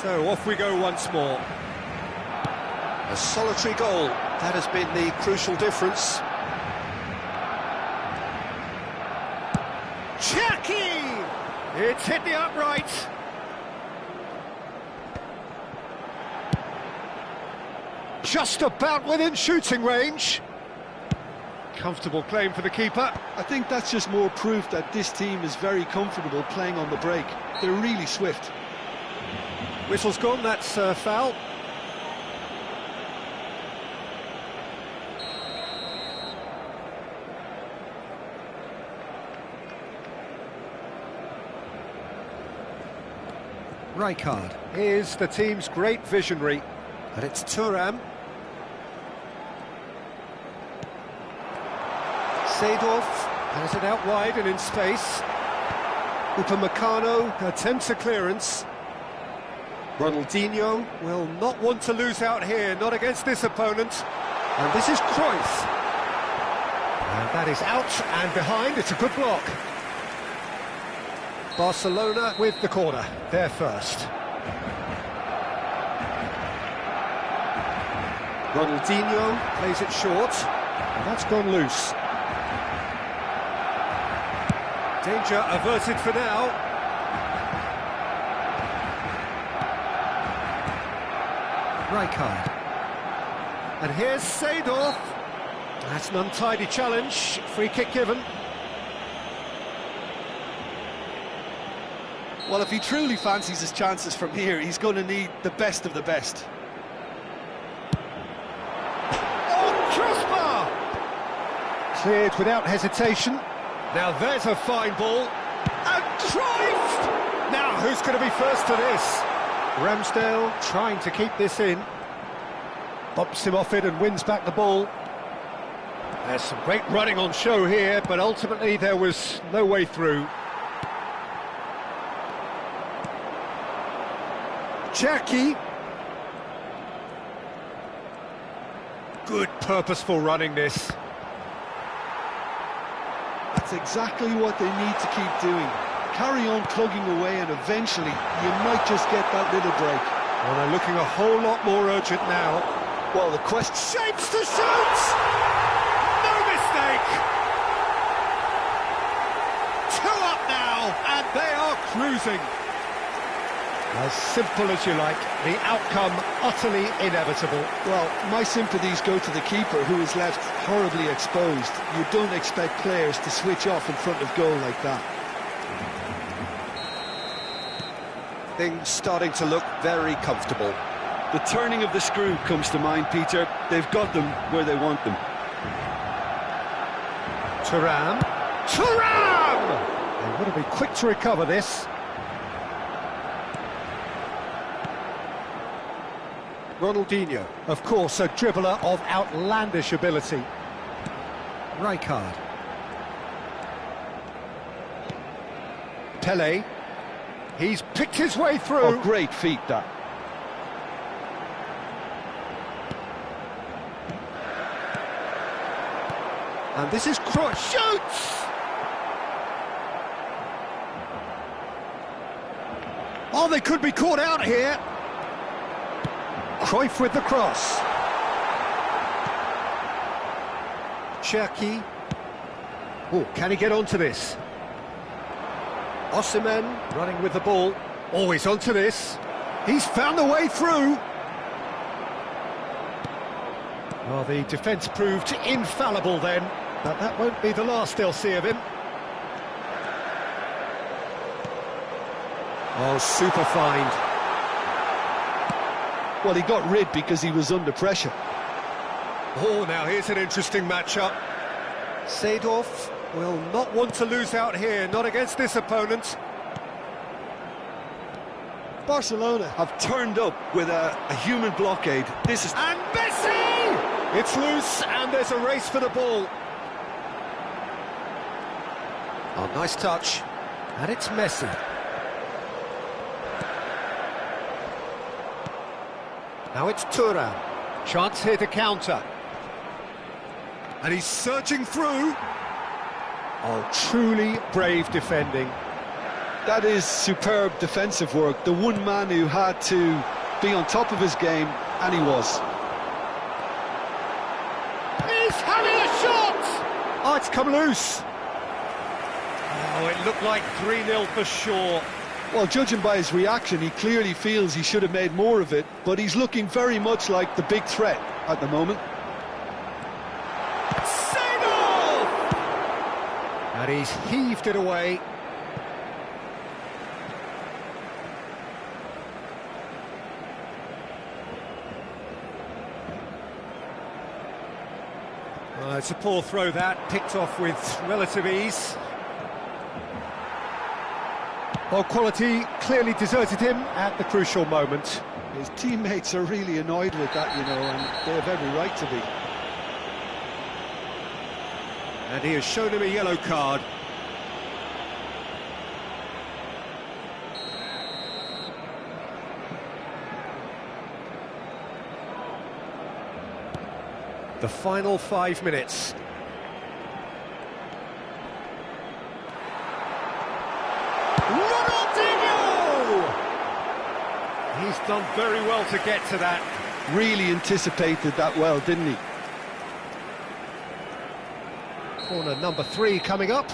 So off we go once more. A solitary goal, that has been the crucial difference. Chucky! It's hit the upright. Just about within shooting range. Comfortable claim for the keeper. I think that's just more proof that this team is very comfortable playing on the break. They're really swift. Whistle's gone, that's foul. Rijkaard is the team's great visionary, but it's Thuram. Seedorf has it out wide and in space. Upamecano attempts a clearance. Ronaldinho will not want to lose out here, not against this opponent. And this is Cruyff. And that is out and behind, it's a good block. Barcelona with the corner, they're first. Ronaldinho plays it short, and that's gone loose. Danger averted for now. Rijkaard. And here's Seedorf. That's an untidy challenge. Free kick given. Well, if he truly fancies his chances from here, he's going to need the best of the best. Oh, crossbar! Cleared without hesitation. Now there's a fine ball. And Cruyff! Now who's going to be first to this? Ramsdale trying to keep this in. Bumps him off it and wins back the ball. There's some great running on show here, but ultimately there was no way through. Chucky. Good purposeful running this. That's exactly what they need to keep doing. Carry on plugging away and eventually you might just get that little break. Well, they're looking a whole lot more urgent now. Well, the question... Shapes to shoot! No mistake! 2 up now, and they are cruising. As simple as you like, the outcome utterly inevitable. Well, my sympathies go to the keeper, who is left horribly exposed. You don't expect players to switch off in front of goal like that. Things starting to look very comfortable. The turning of the screw comes to mind, Peter. They've got them where they want them. Thuram. Thuram! They've got to be quick to recover this. Ronaldinho, of course, a dribbler of outlandish ability. Rijkaard. Pele. He's picked his way through. Oh, great feat, that. And this is Cruyff. Shoots! Oh, they could be caught out here. Cruyff with the cross. Chucky. Oh, can he get onto this? Osimhen running with the ball. Oh, he's onto this. He's found a way through. Well, the defence proved infallible then, but that won't be the last they'll see of him. Oh, super find. Well, he got rid because he was under pressure. Oh, now here's an interesting matchup. Seedorf will not want to lose out here, not against this opponent. Barcelona have turned up with a human blockade. This is... And Messi! It's loose, and there's a race for the ball. Oh, nice touch. And it's Messi. Now it's Thuram. Chance here to counter. And he's surging through. Oh, truly brave defending. That is superb defensive work. The one man who had to be on top of his game, and he was. He's having a shot! Oh, it's come loose. Oh, it looked like 3-0 for sure. Well, judging by his reaction, he clearly feels he should have made more of it, but he's looking very much like the big threat at the moment. And he's heaved it away. It's a poor throw that, picked off with relative ease. Well, quality clearly deserted him at the crucial moment. His teammates are really annoyed with that, you know, and they have every right to be. And he has shown him a yellow card. The final 5 minutes. Ronaldinho! He's done very well to get to that. Really anticipated that well, didn't he? Corner number 3 coming up.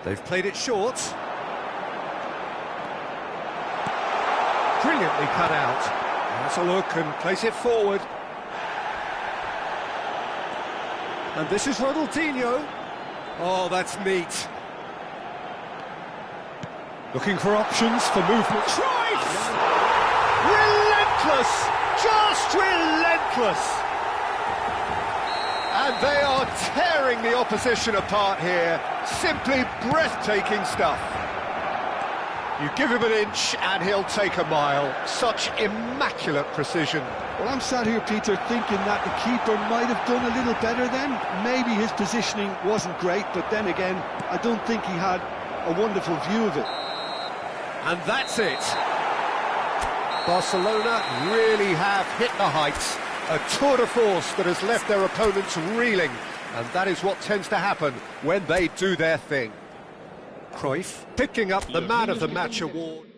They've played it short. Brilliantly cut out. That's a look and place it forward. And this is Ronaldinho. Oh, that's neat. Looking for options for movement. Tries! Relentless! Just relentless! And they are tearing the opposition apart here. Simply breathtaking stuff. You give him an inch and he'll take a mile. Such immaculate precision. Well, I'm sat here, Peter, thinking that the keeper might have done a little better then. Maybe his positioning wasn't great, but then again, I don't think he had a wonderful view of it. And that's it. Barcelona really have hit the heights. A tour de force that has left their opponents reeling. And that is what tends to happen when they do their thing. Cruyff picking up the Man of the Match award.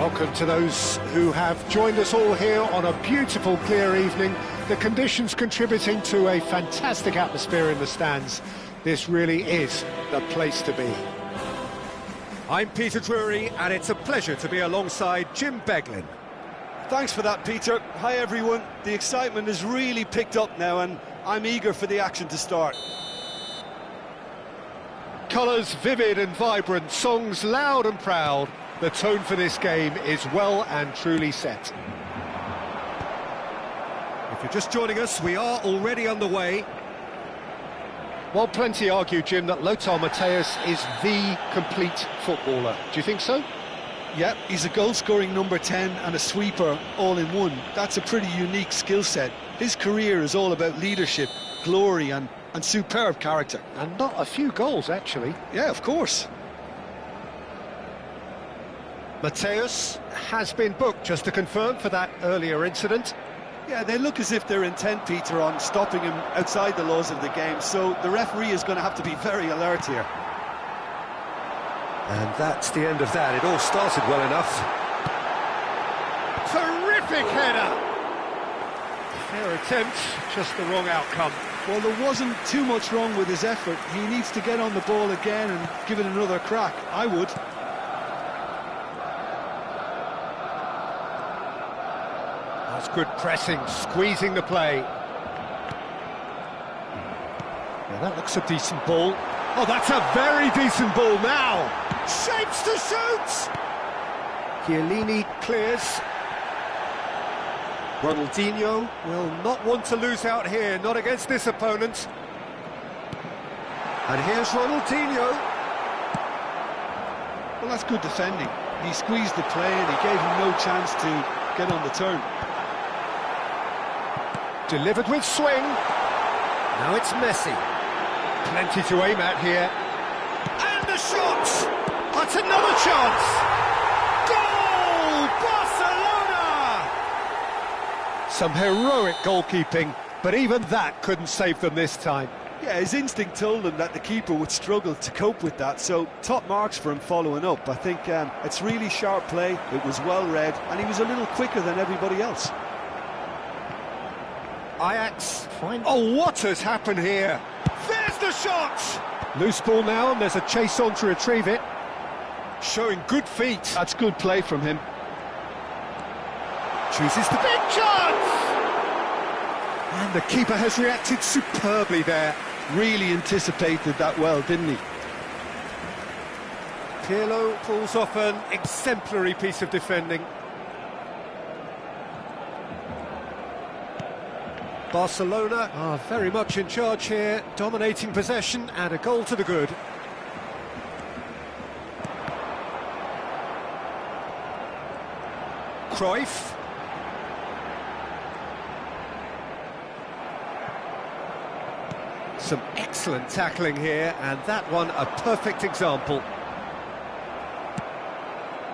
Welcome to those who have joined us all here on a beautiful, clear evening. The conditions contributing to a fantastic atmosphere in the stands. This really is the place to be. I'm Peter Drury, and it's a pleasure to be alongside Jim Beglin. Thanks for that, Peter. Hi, everyone. The excitement has really picked up now, and I'm eager for the action to start. Colours vivid and vibrant, songs loud and proud. The tone for this game is well and truly set. If you're just joining us, we are already underway. Well, plenty argue, Jim, that Lothar Matthäus is the complete footballer. Do you think so? Yeah, he's a goal-scoring number 10 and a sweeper all in one. That's a pretty unique skill set. His career is all about leadership, glory and superb character. And not a few goals, actually. Yeah, of course. Matthäus has been booked, just to confirm, for that earlier incident. Yeah, they look as if they're intent, Peter, on stopping him outside the laws of the game, so the referee is going to have to be very alert here. And that's the end of that. It all started well enough. Terrific header! Fair attempt, just the wrong outcome. Well, there wasn't too much wrong with his effort. He needs to get on the ball again and give it another crack. I would. That's good pressing, squeezing the play. Now that looks a decent ball. Oh, that's a very decent ball now. Shapes to shoot! Chiellini clears. Ronaldinho will not want to lose out here, not against this opponent. And here's Ronaldinho. Well, that's good defending. He squeezed the play and he gave him no chance to get on the turn. Delivered with swing. Now it's Messi. Plenty to aim at here. And the shot! That's another chance! Goal! Barcelona! Some heroic goalkeeping, but even that couldn't save them this time. Yeah, his instinct told him that the keeper would struggle to cope with that, so top marks for him following up. I think it's really sharp play, it was well read, and he was a little quicker than everybody else. Ajax find... Oh, what has happened here? There's the shot! Loose ball now, and there's a chase on to retrieve it. Showing good feet. That's good play from him. Chooses the big chance! And the keeper has reacted superbly there. Really anticipated that well, didn't he? Pirlo pulls off an exemplary piece of defending. Barcelona are very much in charge here, dominating possession and a goal to the good. Cruyff. Some excellent tackling here, and that one a perfect example.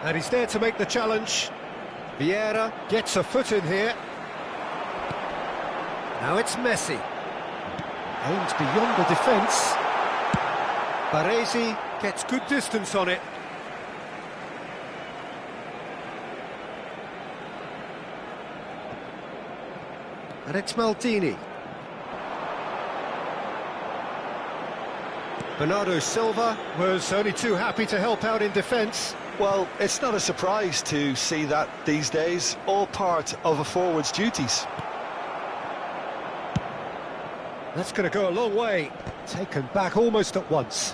And he's there to make the challenge. Vieira gets a foot in here. Now it's Messi. Aims beyond the defence. Baresi gets good distance on it. And it's Maldini. Bernardo Silva was only too happy to help out in defence. Well, it's not a surprise to see that these days, all part of a forward's duties. That's going to go a long way. Taken back almost at once.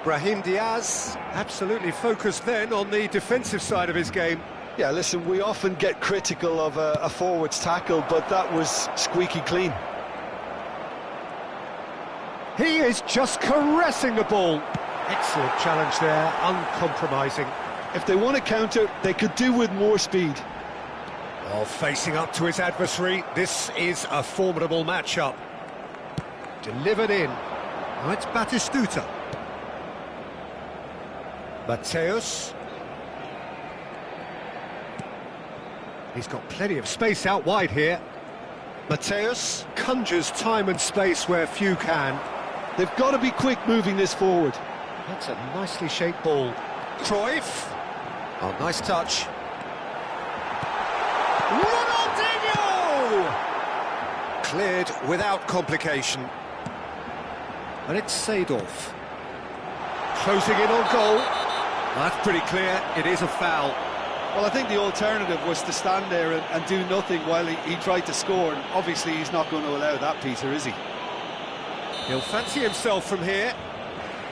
Brahim Diaz, absolutely focused then on the defensive side of his game. Yeah, listen, we often get critical of a forward's tackle, but that was squeaky clean. He is just caressing the ball. Excellent challenge there, uncompromising. If they want to counter, they could do with more speed. Well, facing up to his adversary, this is a formidable matchup. Delivered in. Now it's Batistuta. Matthäus. He's got plenty of space out wide here. Matthäus conjures time and space where few can. They've got to be quick moving this forward. That's a nicely shaped ball. Cruyff. Oh, nice touch. Ronaldinho! Cleared without complication. And it's Seedorf. Closing in on goal. That's pretty clear, it is a foul. Well, I think the alternative was to stand there and do nothing while he tried to score, and obviously he's not going to allow that, Peter, is he? He'll fancy himself from here.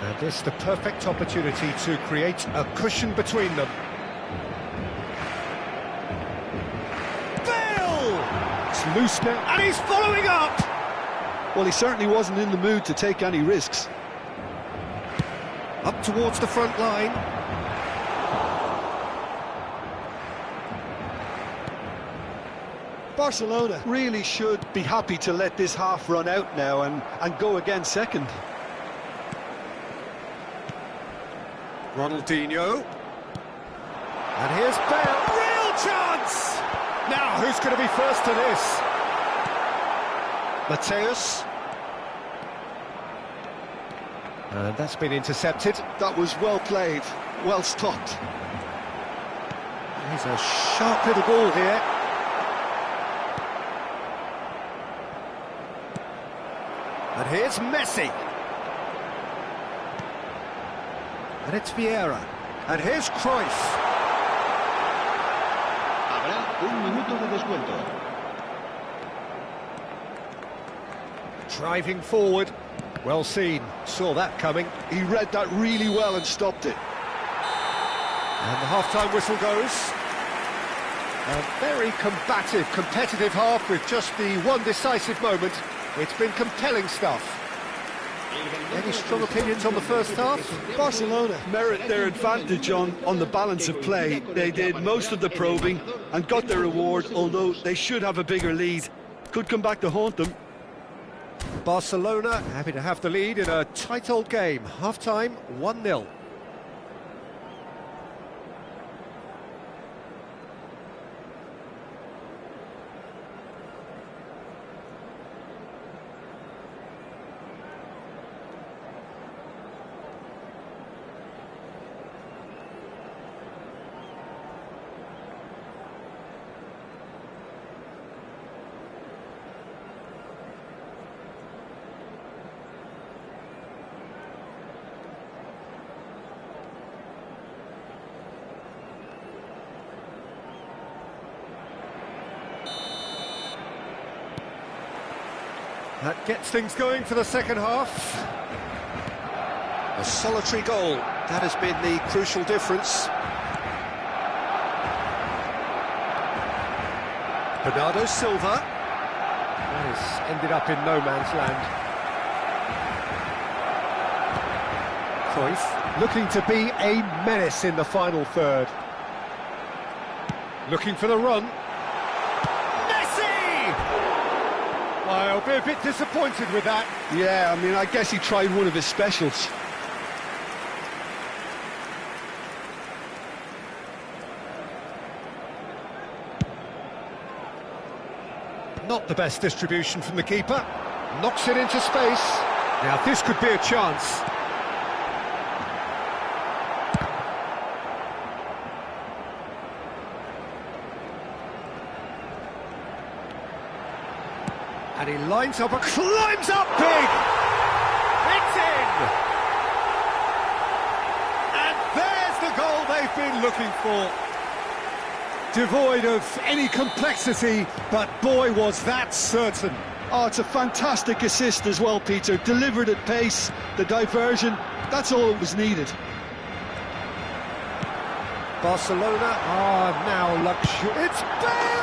And this the perfect opportunity to create a cushion between them. Bale! It's loose now, and he's following up! Well, he certainly wasn't in the mood to take any risks. Up towards the front line. Barcelona really should be happy to let this half run out now and go again second. Ronaldinho. And here's Bale. Real chance! Now, who's going to be first to this? Mateus. And that's been intercepted. That was well played, well stopped. There's a sharp little ball here. And here's Messi. And it's Vieira. And here's Cruyff. Habrá un minuto de descuento. Driving forward. Well seen. Saw that coming. He read that really well and stopped it. And the half-time whistle goes. A very combative, competitive half with just the one decisive moment. It's been compelling stuff. Any strong opinions on the first half? Barcelona merit their advantage on the balance of play. They did most of the probing and got their reward, although they should have a bigger lead. Could come back to haunt them. Barcelona happy to have the lead in a tight old game. Half-time, 1-0. That gets things going for the second half. A solitary goal, that has been the crucial difference. Bernardo Silva. That has ended up in no man's land. Cruyff looking to be a menace in the final third. Looking for the run. I'll be a bit disappointed with that. Yeah, I mean, I guess he tried one of his specials. Not the best distribution from the keeper. Knocks it into space. Now this could be a chance. And he lines up and climbs up big! It's in! And there's the goal they've been looking for. Devoid of any complexity, but boy, was that certain. Oh, it's a fantastic assist as well, Peter. Delivered at pace, the diversion, that's all that was needed. Barcelona are now luxury. It's Bale!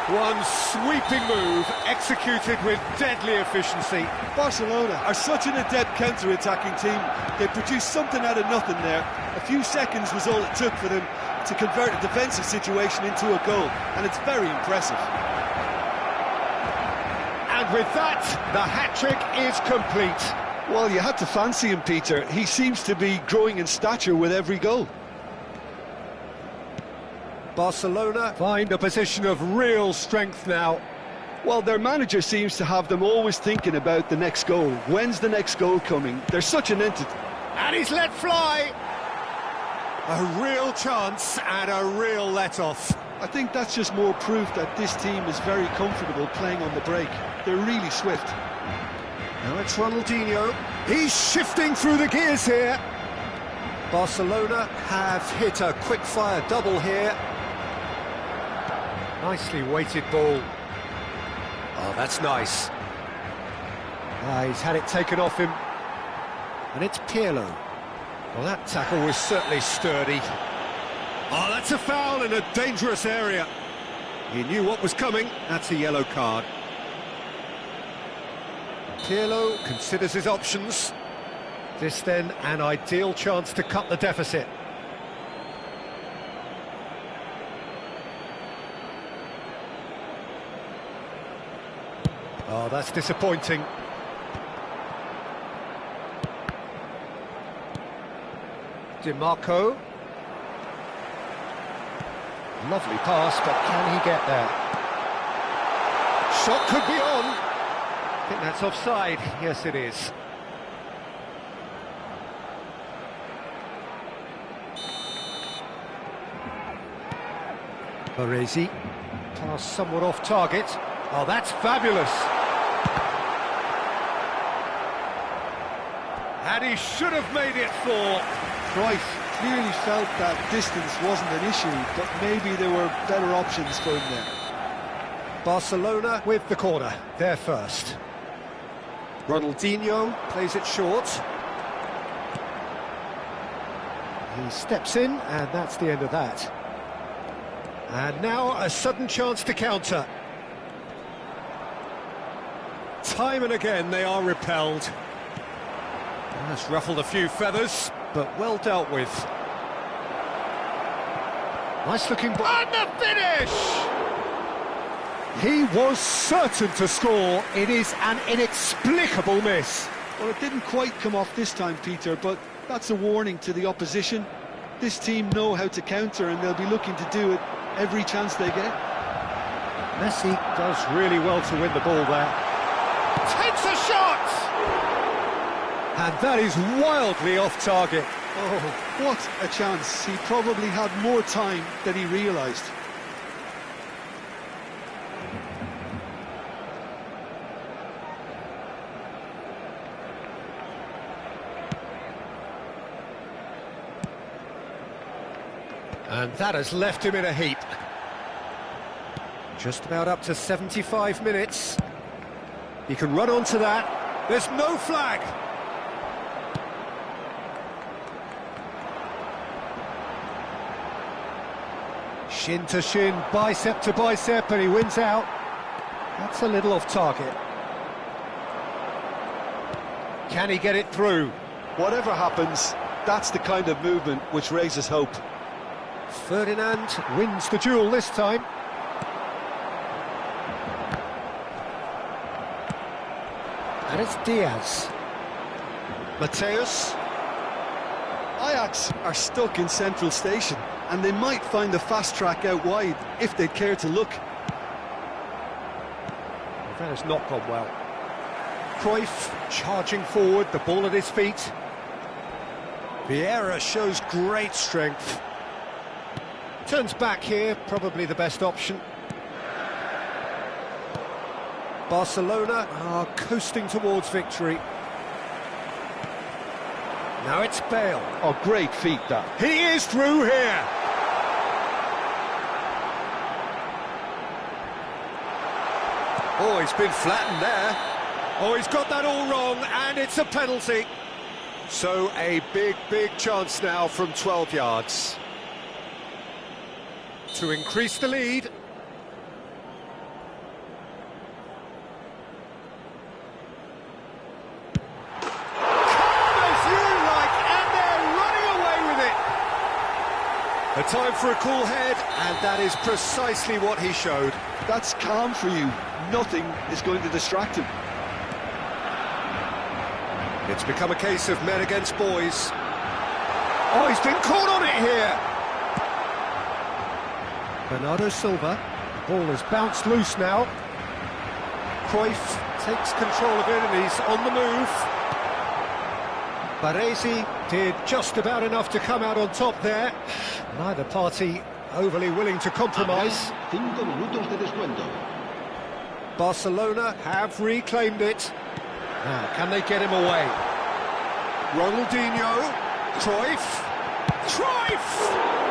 One sweeping move, executed with deadly efficiency. Barcelona are such an adept counter-attacking team. They produced something out of nothing there. A few seconds was all it took for them to convert a defensive situation into a goal, and it's very impressive. And with that, the hat-trick is complete. Well, you had to fancy him, Peter. He seems to be growing in stature with every goal. Barcelona find a position of real strength now. Well, their manager seems to have them always thinking about the next goal. When's the next goal coming? They're such an entity. And he's let fly. A real chance and a real let-off. I think that's just more proof that this team is very comfortable playing on the break. They're really swift. Now it's Ronaldinho. He's shifting through the gears here. Barcelona have hit a quick-fire double here. Nicely weighted ball. Oh, that's nice. He's had it taken off him. And it's Pirlo. Well, that tackle was certainly sturdy. Oh, that's a foul in a dangerous area. He knew what was coming. That's a yellow card. Pirlo considers his options. This then an ideal chance to cut the deficit. Oh, that's disappointing. DiMarco. Lovely pass, but can he get there? Shot could be on. I think that's offside. Yes, it is. Baresi. Pass somewhat off target. Oh, that's fabulous. And he should have made it 4. Cruyff clearly felt that distance wasn't an issue, but maybe there were better options for him there. Barcelona with the corner, they're first. Ronaldinho plays it short. He steps in, and that's the end of that. And now a sudden chance to counter. Time and again they are repelled. That's ruffled a few feathers, but well dealt with. Nice looking ball. And the finish! He was certain to score. It is an inexplicable miss. Well, it didn't quite come off this time, Peter, but that's a warning to the opposition. This team know how to counter, and they'll be looking to do it every chance they get. Messi does really well to win the ball there. Takes a shot! And that is wildly off target. Oh, what a chance. He probably had more time than he realised. And that has left him in a heap. Just about up to 75 minutes. He can run onto that. There's no flag. Shin to shin, bicep to bicep, and he wins out. That's a little off target. Can he get it through? Whatever happens, that's the kind of movement which raises hope. Ferdinand wins the duel this time. And it's Diaz. Mateus. Ajax are stuck in Central Station, and they might find the fast track out wide if they'd care to look. That has not gone well. Cruyff charging forward, the ball at his feet. Vieira shows great strength. Turns back here, probably the best option. Barcelona are coasting towards victory. Now it's Bale. Oh, great feat, that. He is through here. Oh, he's been flattened there. Oh, he's got that all wrong, and it's a penalty. So a big, big chance now from 12 yards. To increase the lead. A time for a cool head, and that is precisely what he showed. That's calm for you. Nothing is going to distract him. It's become a case of men against boys. Oh, he's been caught on it here. Bernardo Silva. The ball has bounced loose now. Cruyff takes control of it and he's on the move. Baresi did just about enough to come out on top there. Neither party overly willing to compromise. 5 minutos de descuento. Barcelona have reclaimed it. Now, can they get him away? Ronaldinho, Cruyff.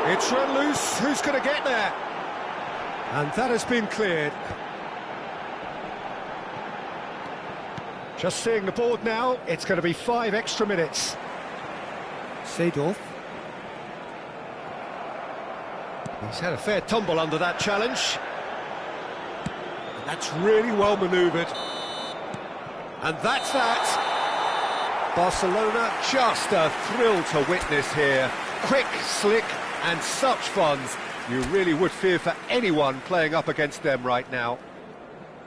It's run loose, who's going to get there? And that has been cleared. Just seeing the board now, it's going to be 5 extra minutes. Seedorf. He's had a fair tumble under that challenge. And that's really well manoeuvred. And that's that. Barcelona, just a thrill to witness here. Quick, slick, and such fun. You really would fear for anyone playing up against them right now.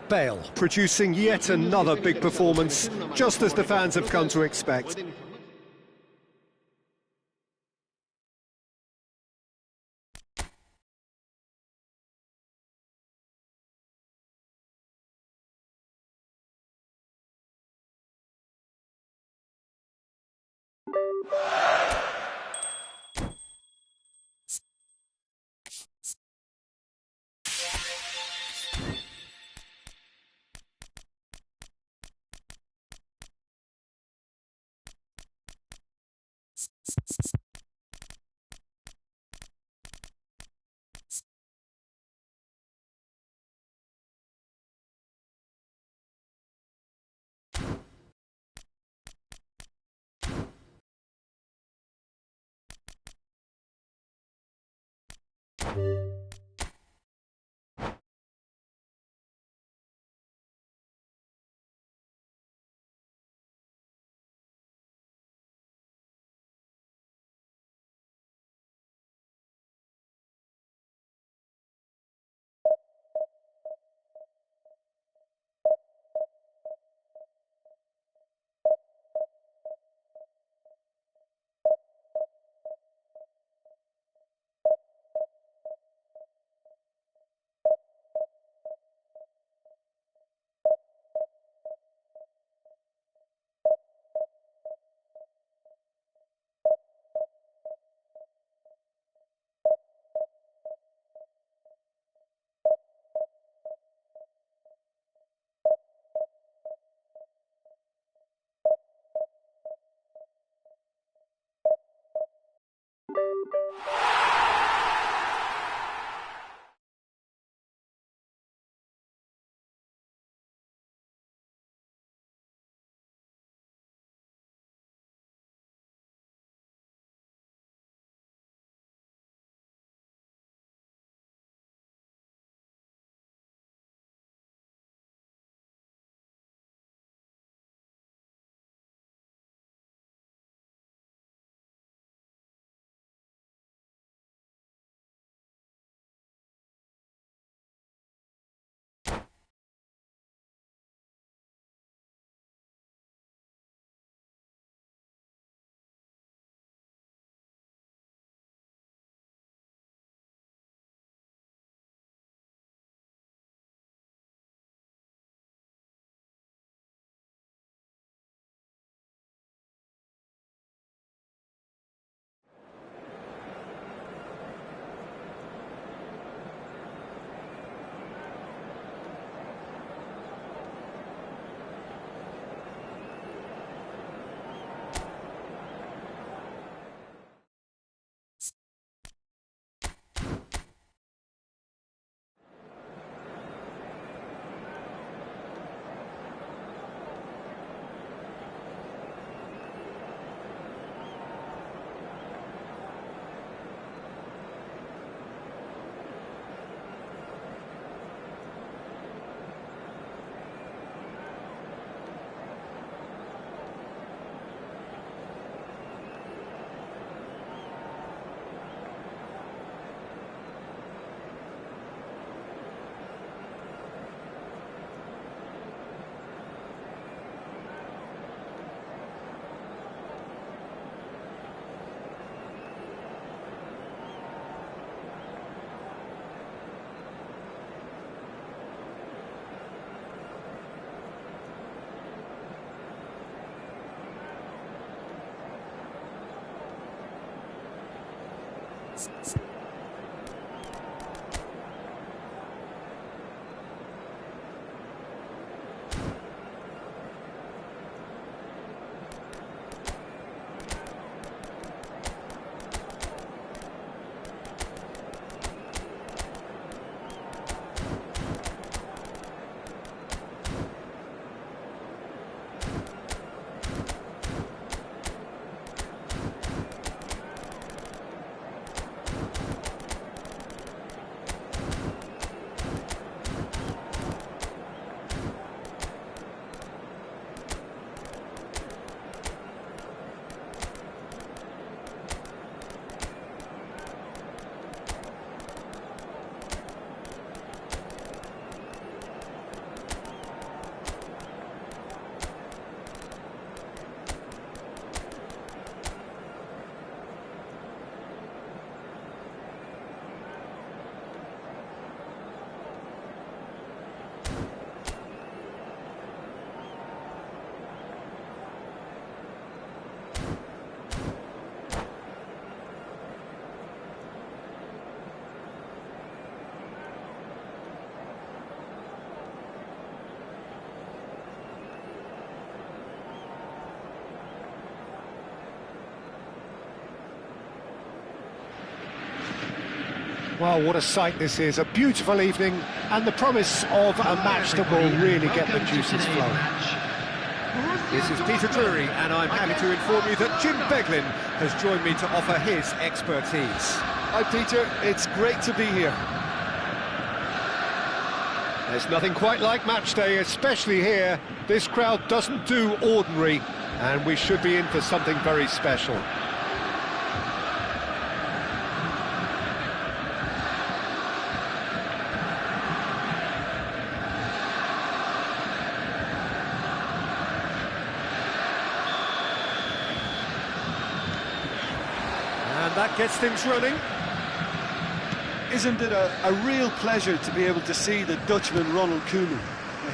Bale producing yet another big performance, just as the fans have come to expect. Well, what a sight this is, a beautiful evening, and the promise of a match that will really get the juices flowing. This is Peter Drury, and I'm happy to inform you that Jim Beglin has joined me to offer his expertise. Hi Peter, it's great to be here. There's nothing quite like match day, especially here. This crowd doesn't do ordinary, and we should be in for something very special. And that gets things running. Isn't it a real pleasure to be able to see the Dutchman Ronald Koeman?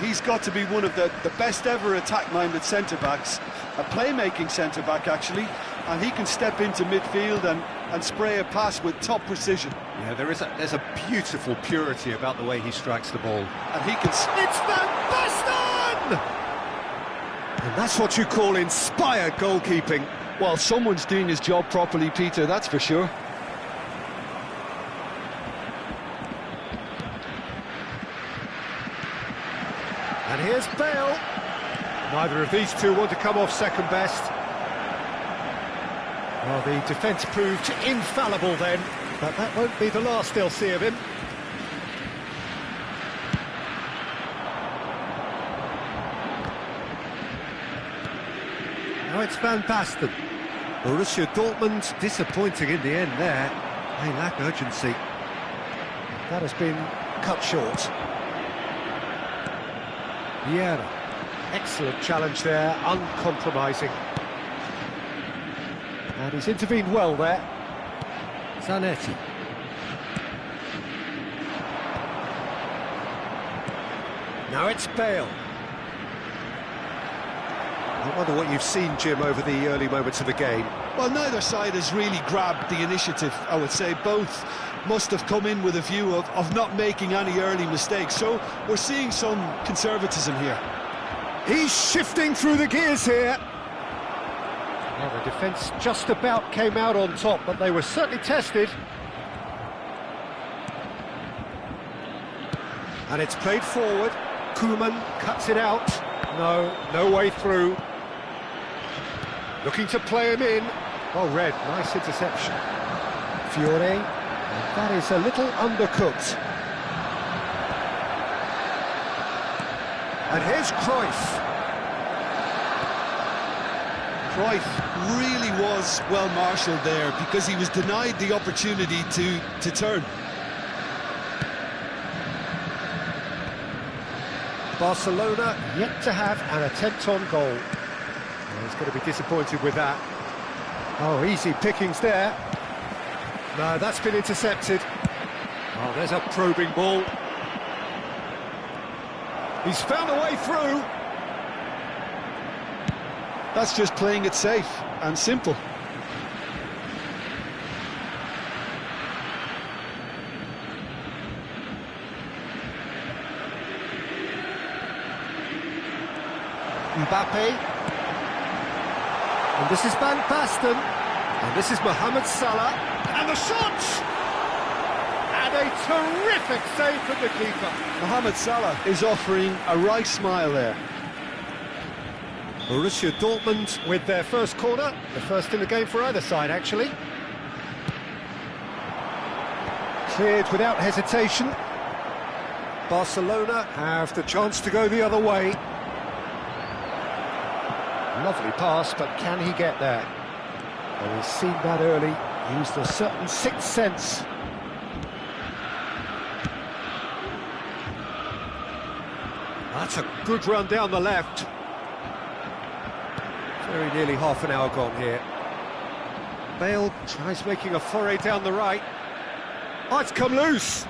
He's got to be one of the best ever attack-minded centre-backs, a playmaking centre-back actually, and he can step into midfield and spray a pass with top precision. Yeah, there's a beautiful purity about the way he strikes the ball. And he can... It's Van Basten! And that's what you call inspired goalkeeping. Well, someone's doing his job properly, Peter, that's for sure. And here's Bale. Neither of these two want to come off second best. Well, the defence proved infallible then, but that won't be the last they'll see of him. Now it's Van Basten. Borussia Dortmund disappointing in the end there. They lack urgency. That has been cut short. Vieira. Excellent challenge there, uncompromising. And he's intervened well there. Zanetti. Now it's Bale. I wonder what you've seen, Jim, over the early moments of the game. Well, neither side has really grabbed the initiative, I would say. Both must have come in with a view of not making any early mistakes. So we're seeing some conservatism here. He's shifting through the gears here. Well, the defence just about came out on top, but they were certainly tested. And it's played forward. Koeman cuts it out. No way through. Looking to play him in. Well read, nice interception. Fiore, and that is a little undercooked. And here's Cruyff. Cruyff really was well marshalled there because he was denied the opportunity to turn. Barcelona yet to have an attempt on goal. Well, he's going to be disappointed with that. Oh, easy pickings there. No, that's been intercepted. Oh, there's a probing ball. He's found a way through. That's just playing it safe and simple. Mbappe. And this is Van Basten. And this is Mohamed Salah. And the shot! And a terrific save from the keeper. Mohamed Salah is offering a wry smile there. Borussia Dortmund With their first corner, the first in the game for either side, actually. Cleared without hesitation. Barcelona have the chance to go the other way. Lovely pass, but can he get there? Well, he's seen that early, used a certain sixth sense. That's a good run down the left. Very nearly half an hour gone here. Bale tries making a foray down the right. Oh, it's come loose.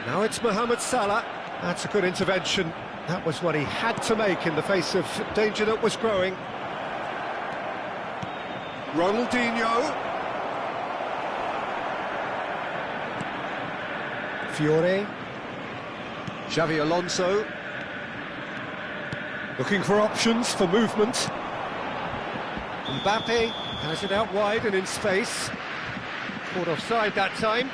Now it's Mohamed Salah. That's a good intervention. That was what he had to make in the face of danger that was growing. Ronaldinho. Fiore. Xavi Alonso. Looking for options for movement. Mbappe has it out wide and in space. Caught offside that time.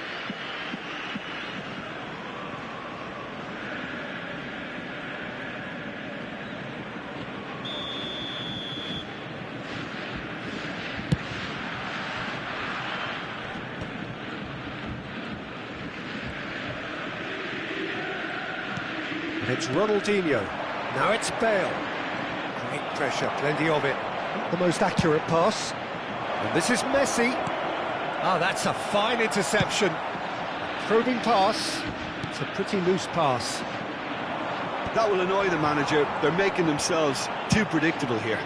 It's Ronaldinho. Now it's Bale. Great pressure, plenty of it. The most accurate pass. And this is Messi. Ah, that's a fine interception. Probing pass. It's a pretty loose pass. That will annoy the manager. They're making themselves too predictable here.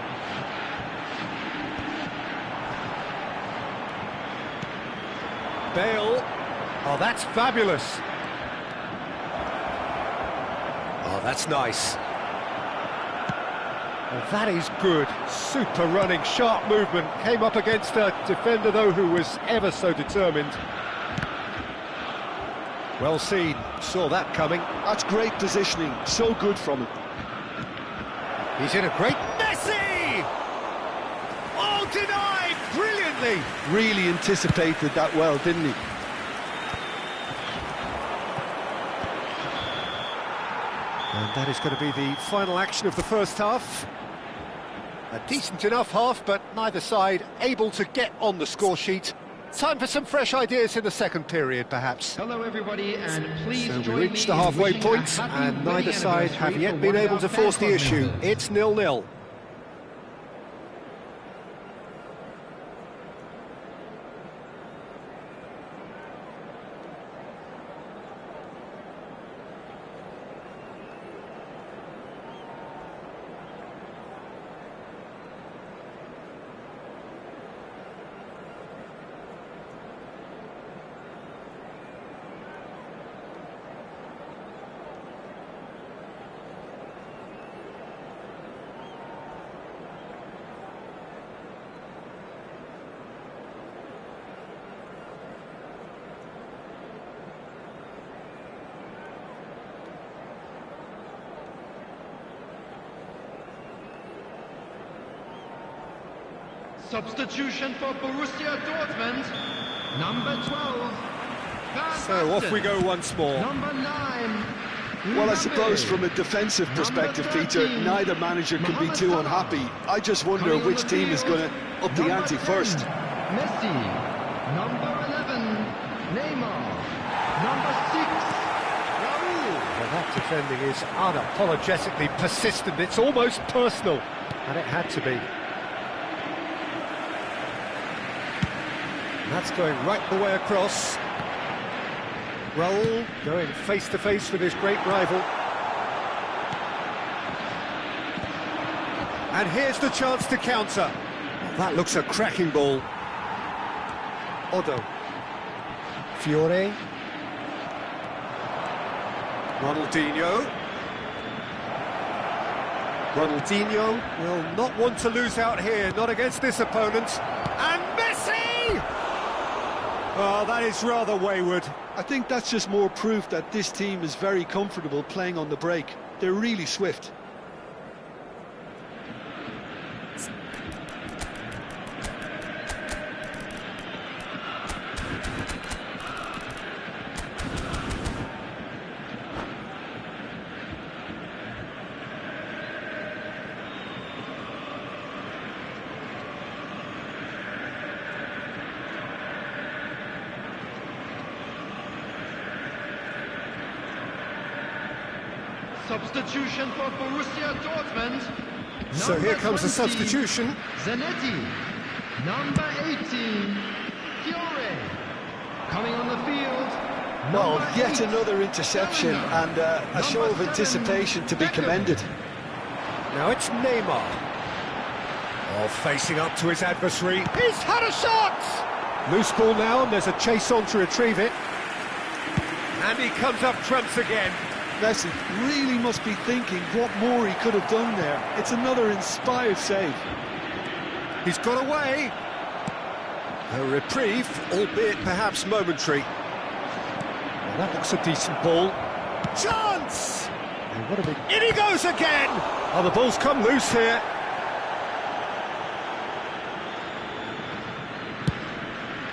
Bale. Oh, that's fabulous. Oh, that's nice. Well, that is good. Super running, sharp movement. Came up against a defender, though, who was ever so determined. Well seen. Saw that coming. That's great positioning. So good from him. He's in a great... Messi! Oh, denied! Brilliantly! Really anticipated that well, didn't he? And that is going to be the final action of the first half. A decent enough half, but neither side able to get on the score sheet. Time for some fresh ideas in the second period, perhaps. Hello, everybody, and please So join we me reached the in halfway wishing point, a happy and neither wedding side have anniversary yet for been one of able our to force the fan issue. members. It's 0-0. Substitution for Borussia Dortmund, number 12. So off we go once more. Number 9. Well, I Mbappe. suppose from a defensive perspective, Number Peter, 13, neither manager can be Mohamed too Salah. unhappy. I just wonder Coming on which the team is field, going to up the number ante 10, first. Messi. Number 11, Neymar. Number 6, Raul. Well, that defending is unapologetically persistent. It's almost personal, and it had to be. And that's going right the way across. Raul going face-to-face with his great rival. And here's the chance to counter. That looks a cracking ball. Odo. Fiore. Ronaldinho. Ronaldinho will not want to lose out here, not against this opponent. And Messi! Oh, that is rather wayward. I think that's just more proof that this team is very comfortable playing on the break. They're really swift. Substitution for Borussia Dortmund. So here comes the 20, substitution. Zanetti. Number 18, Fiore. Coming on the field. Well, number yet 8, another interception and a show of anticipation to be commended. Now it's Neymar. Oh, facing up to his adversary. He's had a shot! Loose ball now, and there's a chase on to retrieve it. And he comes up trumps again. Messi really must be thinking what more he could have done there. It's another inspired save. He's got away. A reprieve, albeit perhaps momentary. Well, that looks a decent ball. Chance! And what a big... In he goes again! Oh, the ball's come loose here.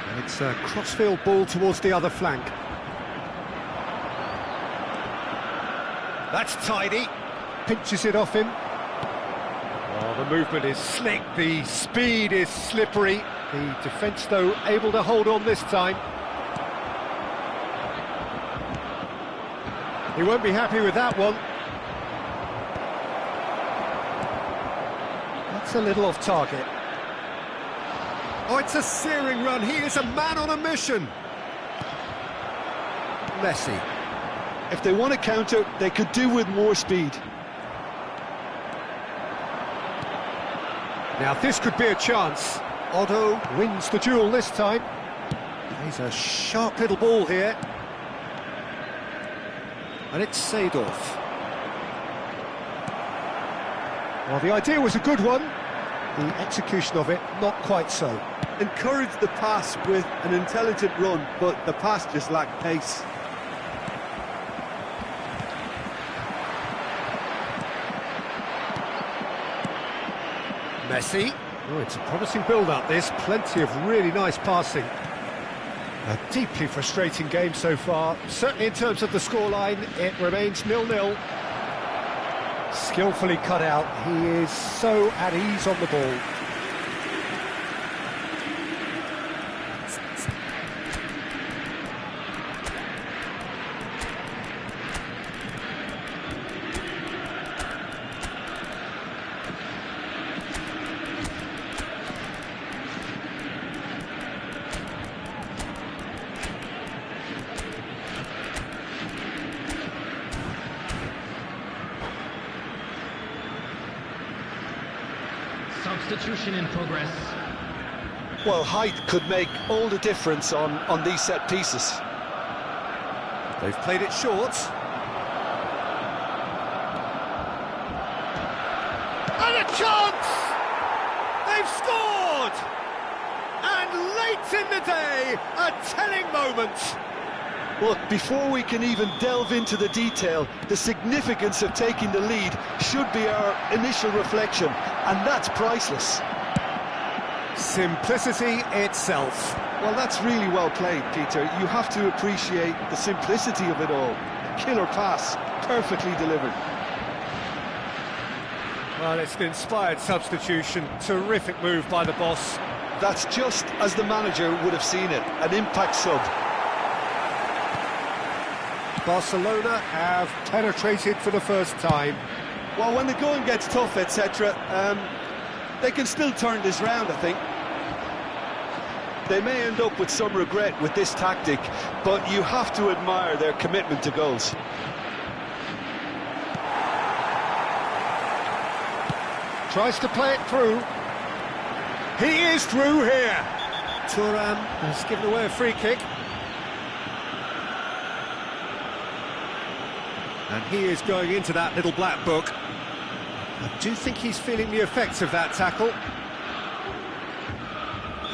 And it's a crossfield ball towards the other flank. That's tidy. Pinches it off him. Oh, the movement is slick, the speed is slippery. The defence, though, able to hold on this time. He won't be happy with that one. That's a little off target. Oh, it's a searing run. He is a man on a mission. Messi. If they want to counter, they could do with more speed. Now this could be a chance. Otto wins the duel this time. He's a sharp little ball here. And it's Seedorf. Well, the idea was a good one. The execution of it, not quite so. Encourage the pass with an intelligent run, but the pass just lacked pace. Messi. Oh, it's a promising build-up, this. Plenty of really nice passing. A deeply frustrating game so far. Certainly in terms of the scoreline, it remains 0-0. Skillfully cut out. He is so at ease on the ball. Substitution in progress. Well, height could make all the difference on these set pieces. They've played it short. And a chance! They've scored! And late in the day, a telling moment. Look, before we can even delve into the detail, the significance of taking the lead should be our initial reflection, and that's priceless. Simplicity itself. Well, that's really well played, Peter. You have to appreciate the simplicity of it all. Killer pass, perfectly delivered. Well, it's an inspired substitution. Terrific move by the boss. That's just as the manager would have seen it, an impact sub. Barcelona have penetrated for the first time. Well, when the going gets tough, etc., they can still turn this round, I think. They may end up with some regret with this tactic, but you have to admire their commitment to goals. Tries to play it through. He is through here. Thuram has given away a free kick. And he is going into that little black book. I do think he's feeling the effects of that tackle.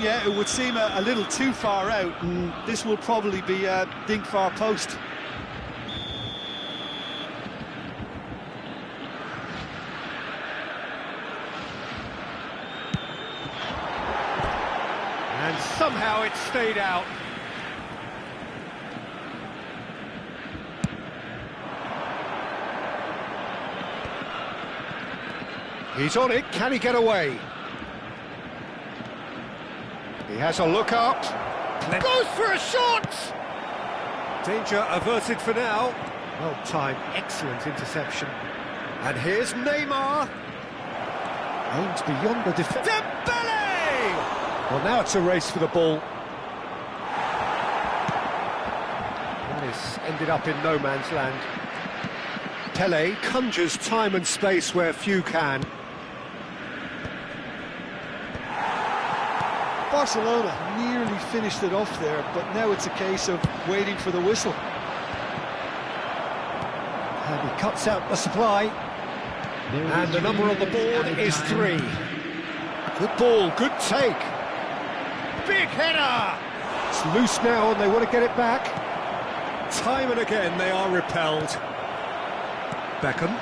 Yeah, it would seem a little too far out, and this will probably be a dink far post. And somehow it stayed out. He's on it, can he get away? He has a look up. Goes for a shot! Danger averted for now. Well timed, excellent interception. And here's Neymar. Aims beyond the defence. Dembele! Well, now it's a race for the ball. That is ended up in no man's land. Pele conjures time and space where few can. Barcelona nearly finished it off there, but now it's a case of waiting for the whistle. And he cuts out the supply. And the number on the board is 3. Good ball, good take. Big header! It's loose now and they want to get it back. Time and again they are repelled. Beckham.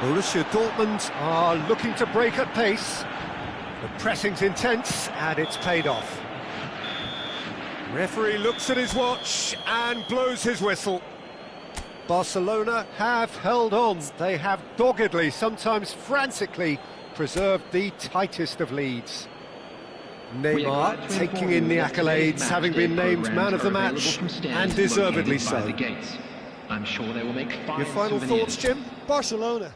Borussia Dortmund are looking to break at pace. The pressing's intense, and it's paid off. Referee looks at his watch and blows his whistle. Barcelona have held on. They have doggedly, sometimes frantically, preserved the tightest of leads. Neymar taking in the accolades, having been named man of the match, and deservedly so. I'm sure they will make fine Your final thoughts, Jim? Barcelona.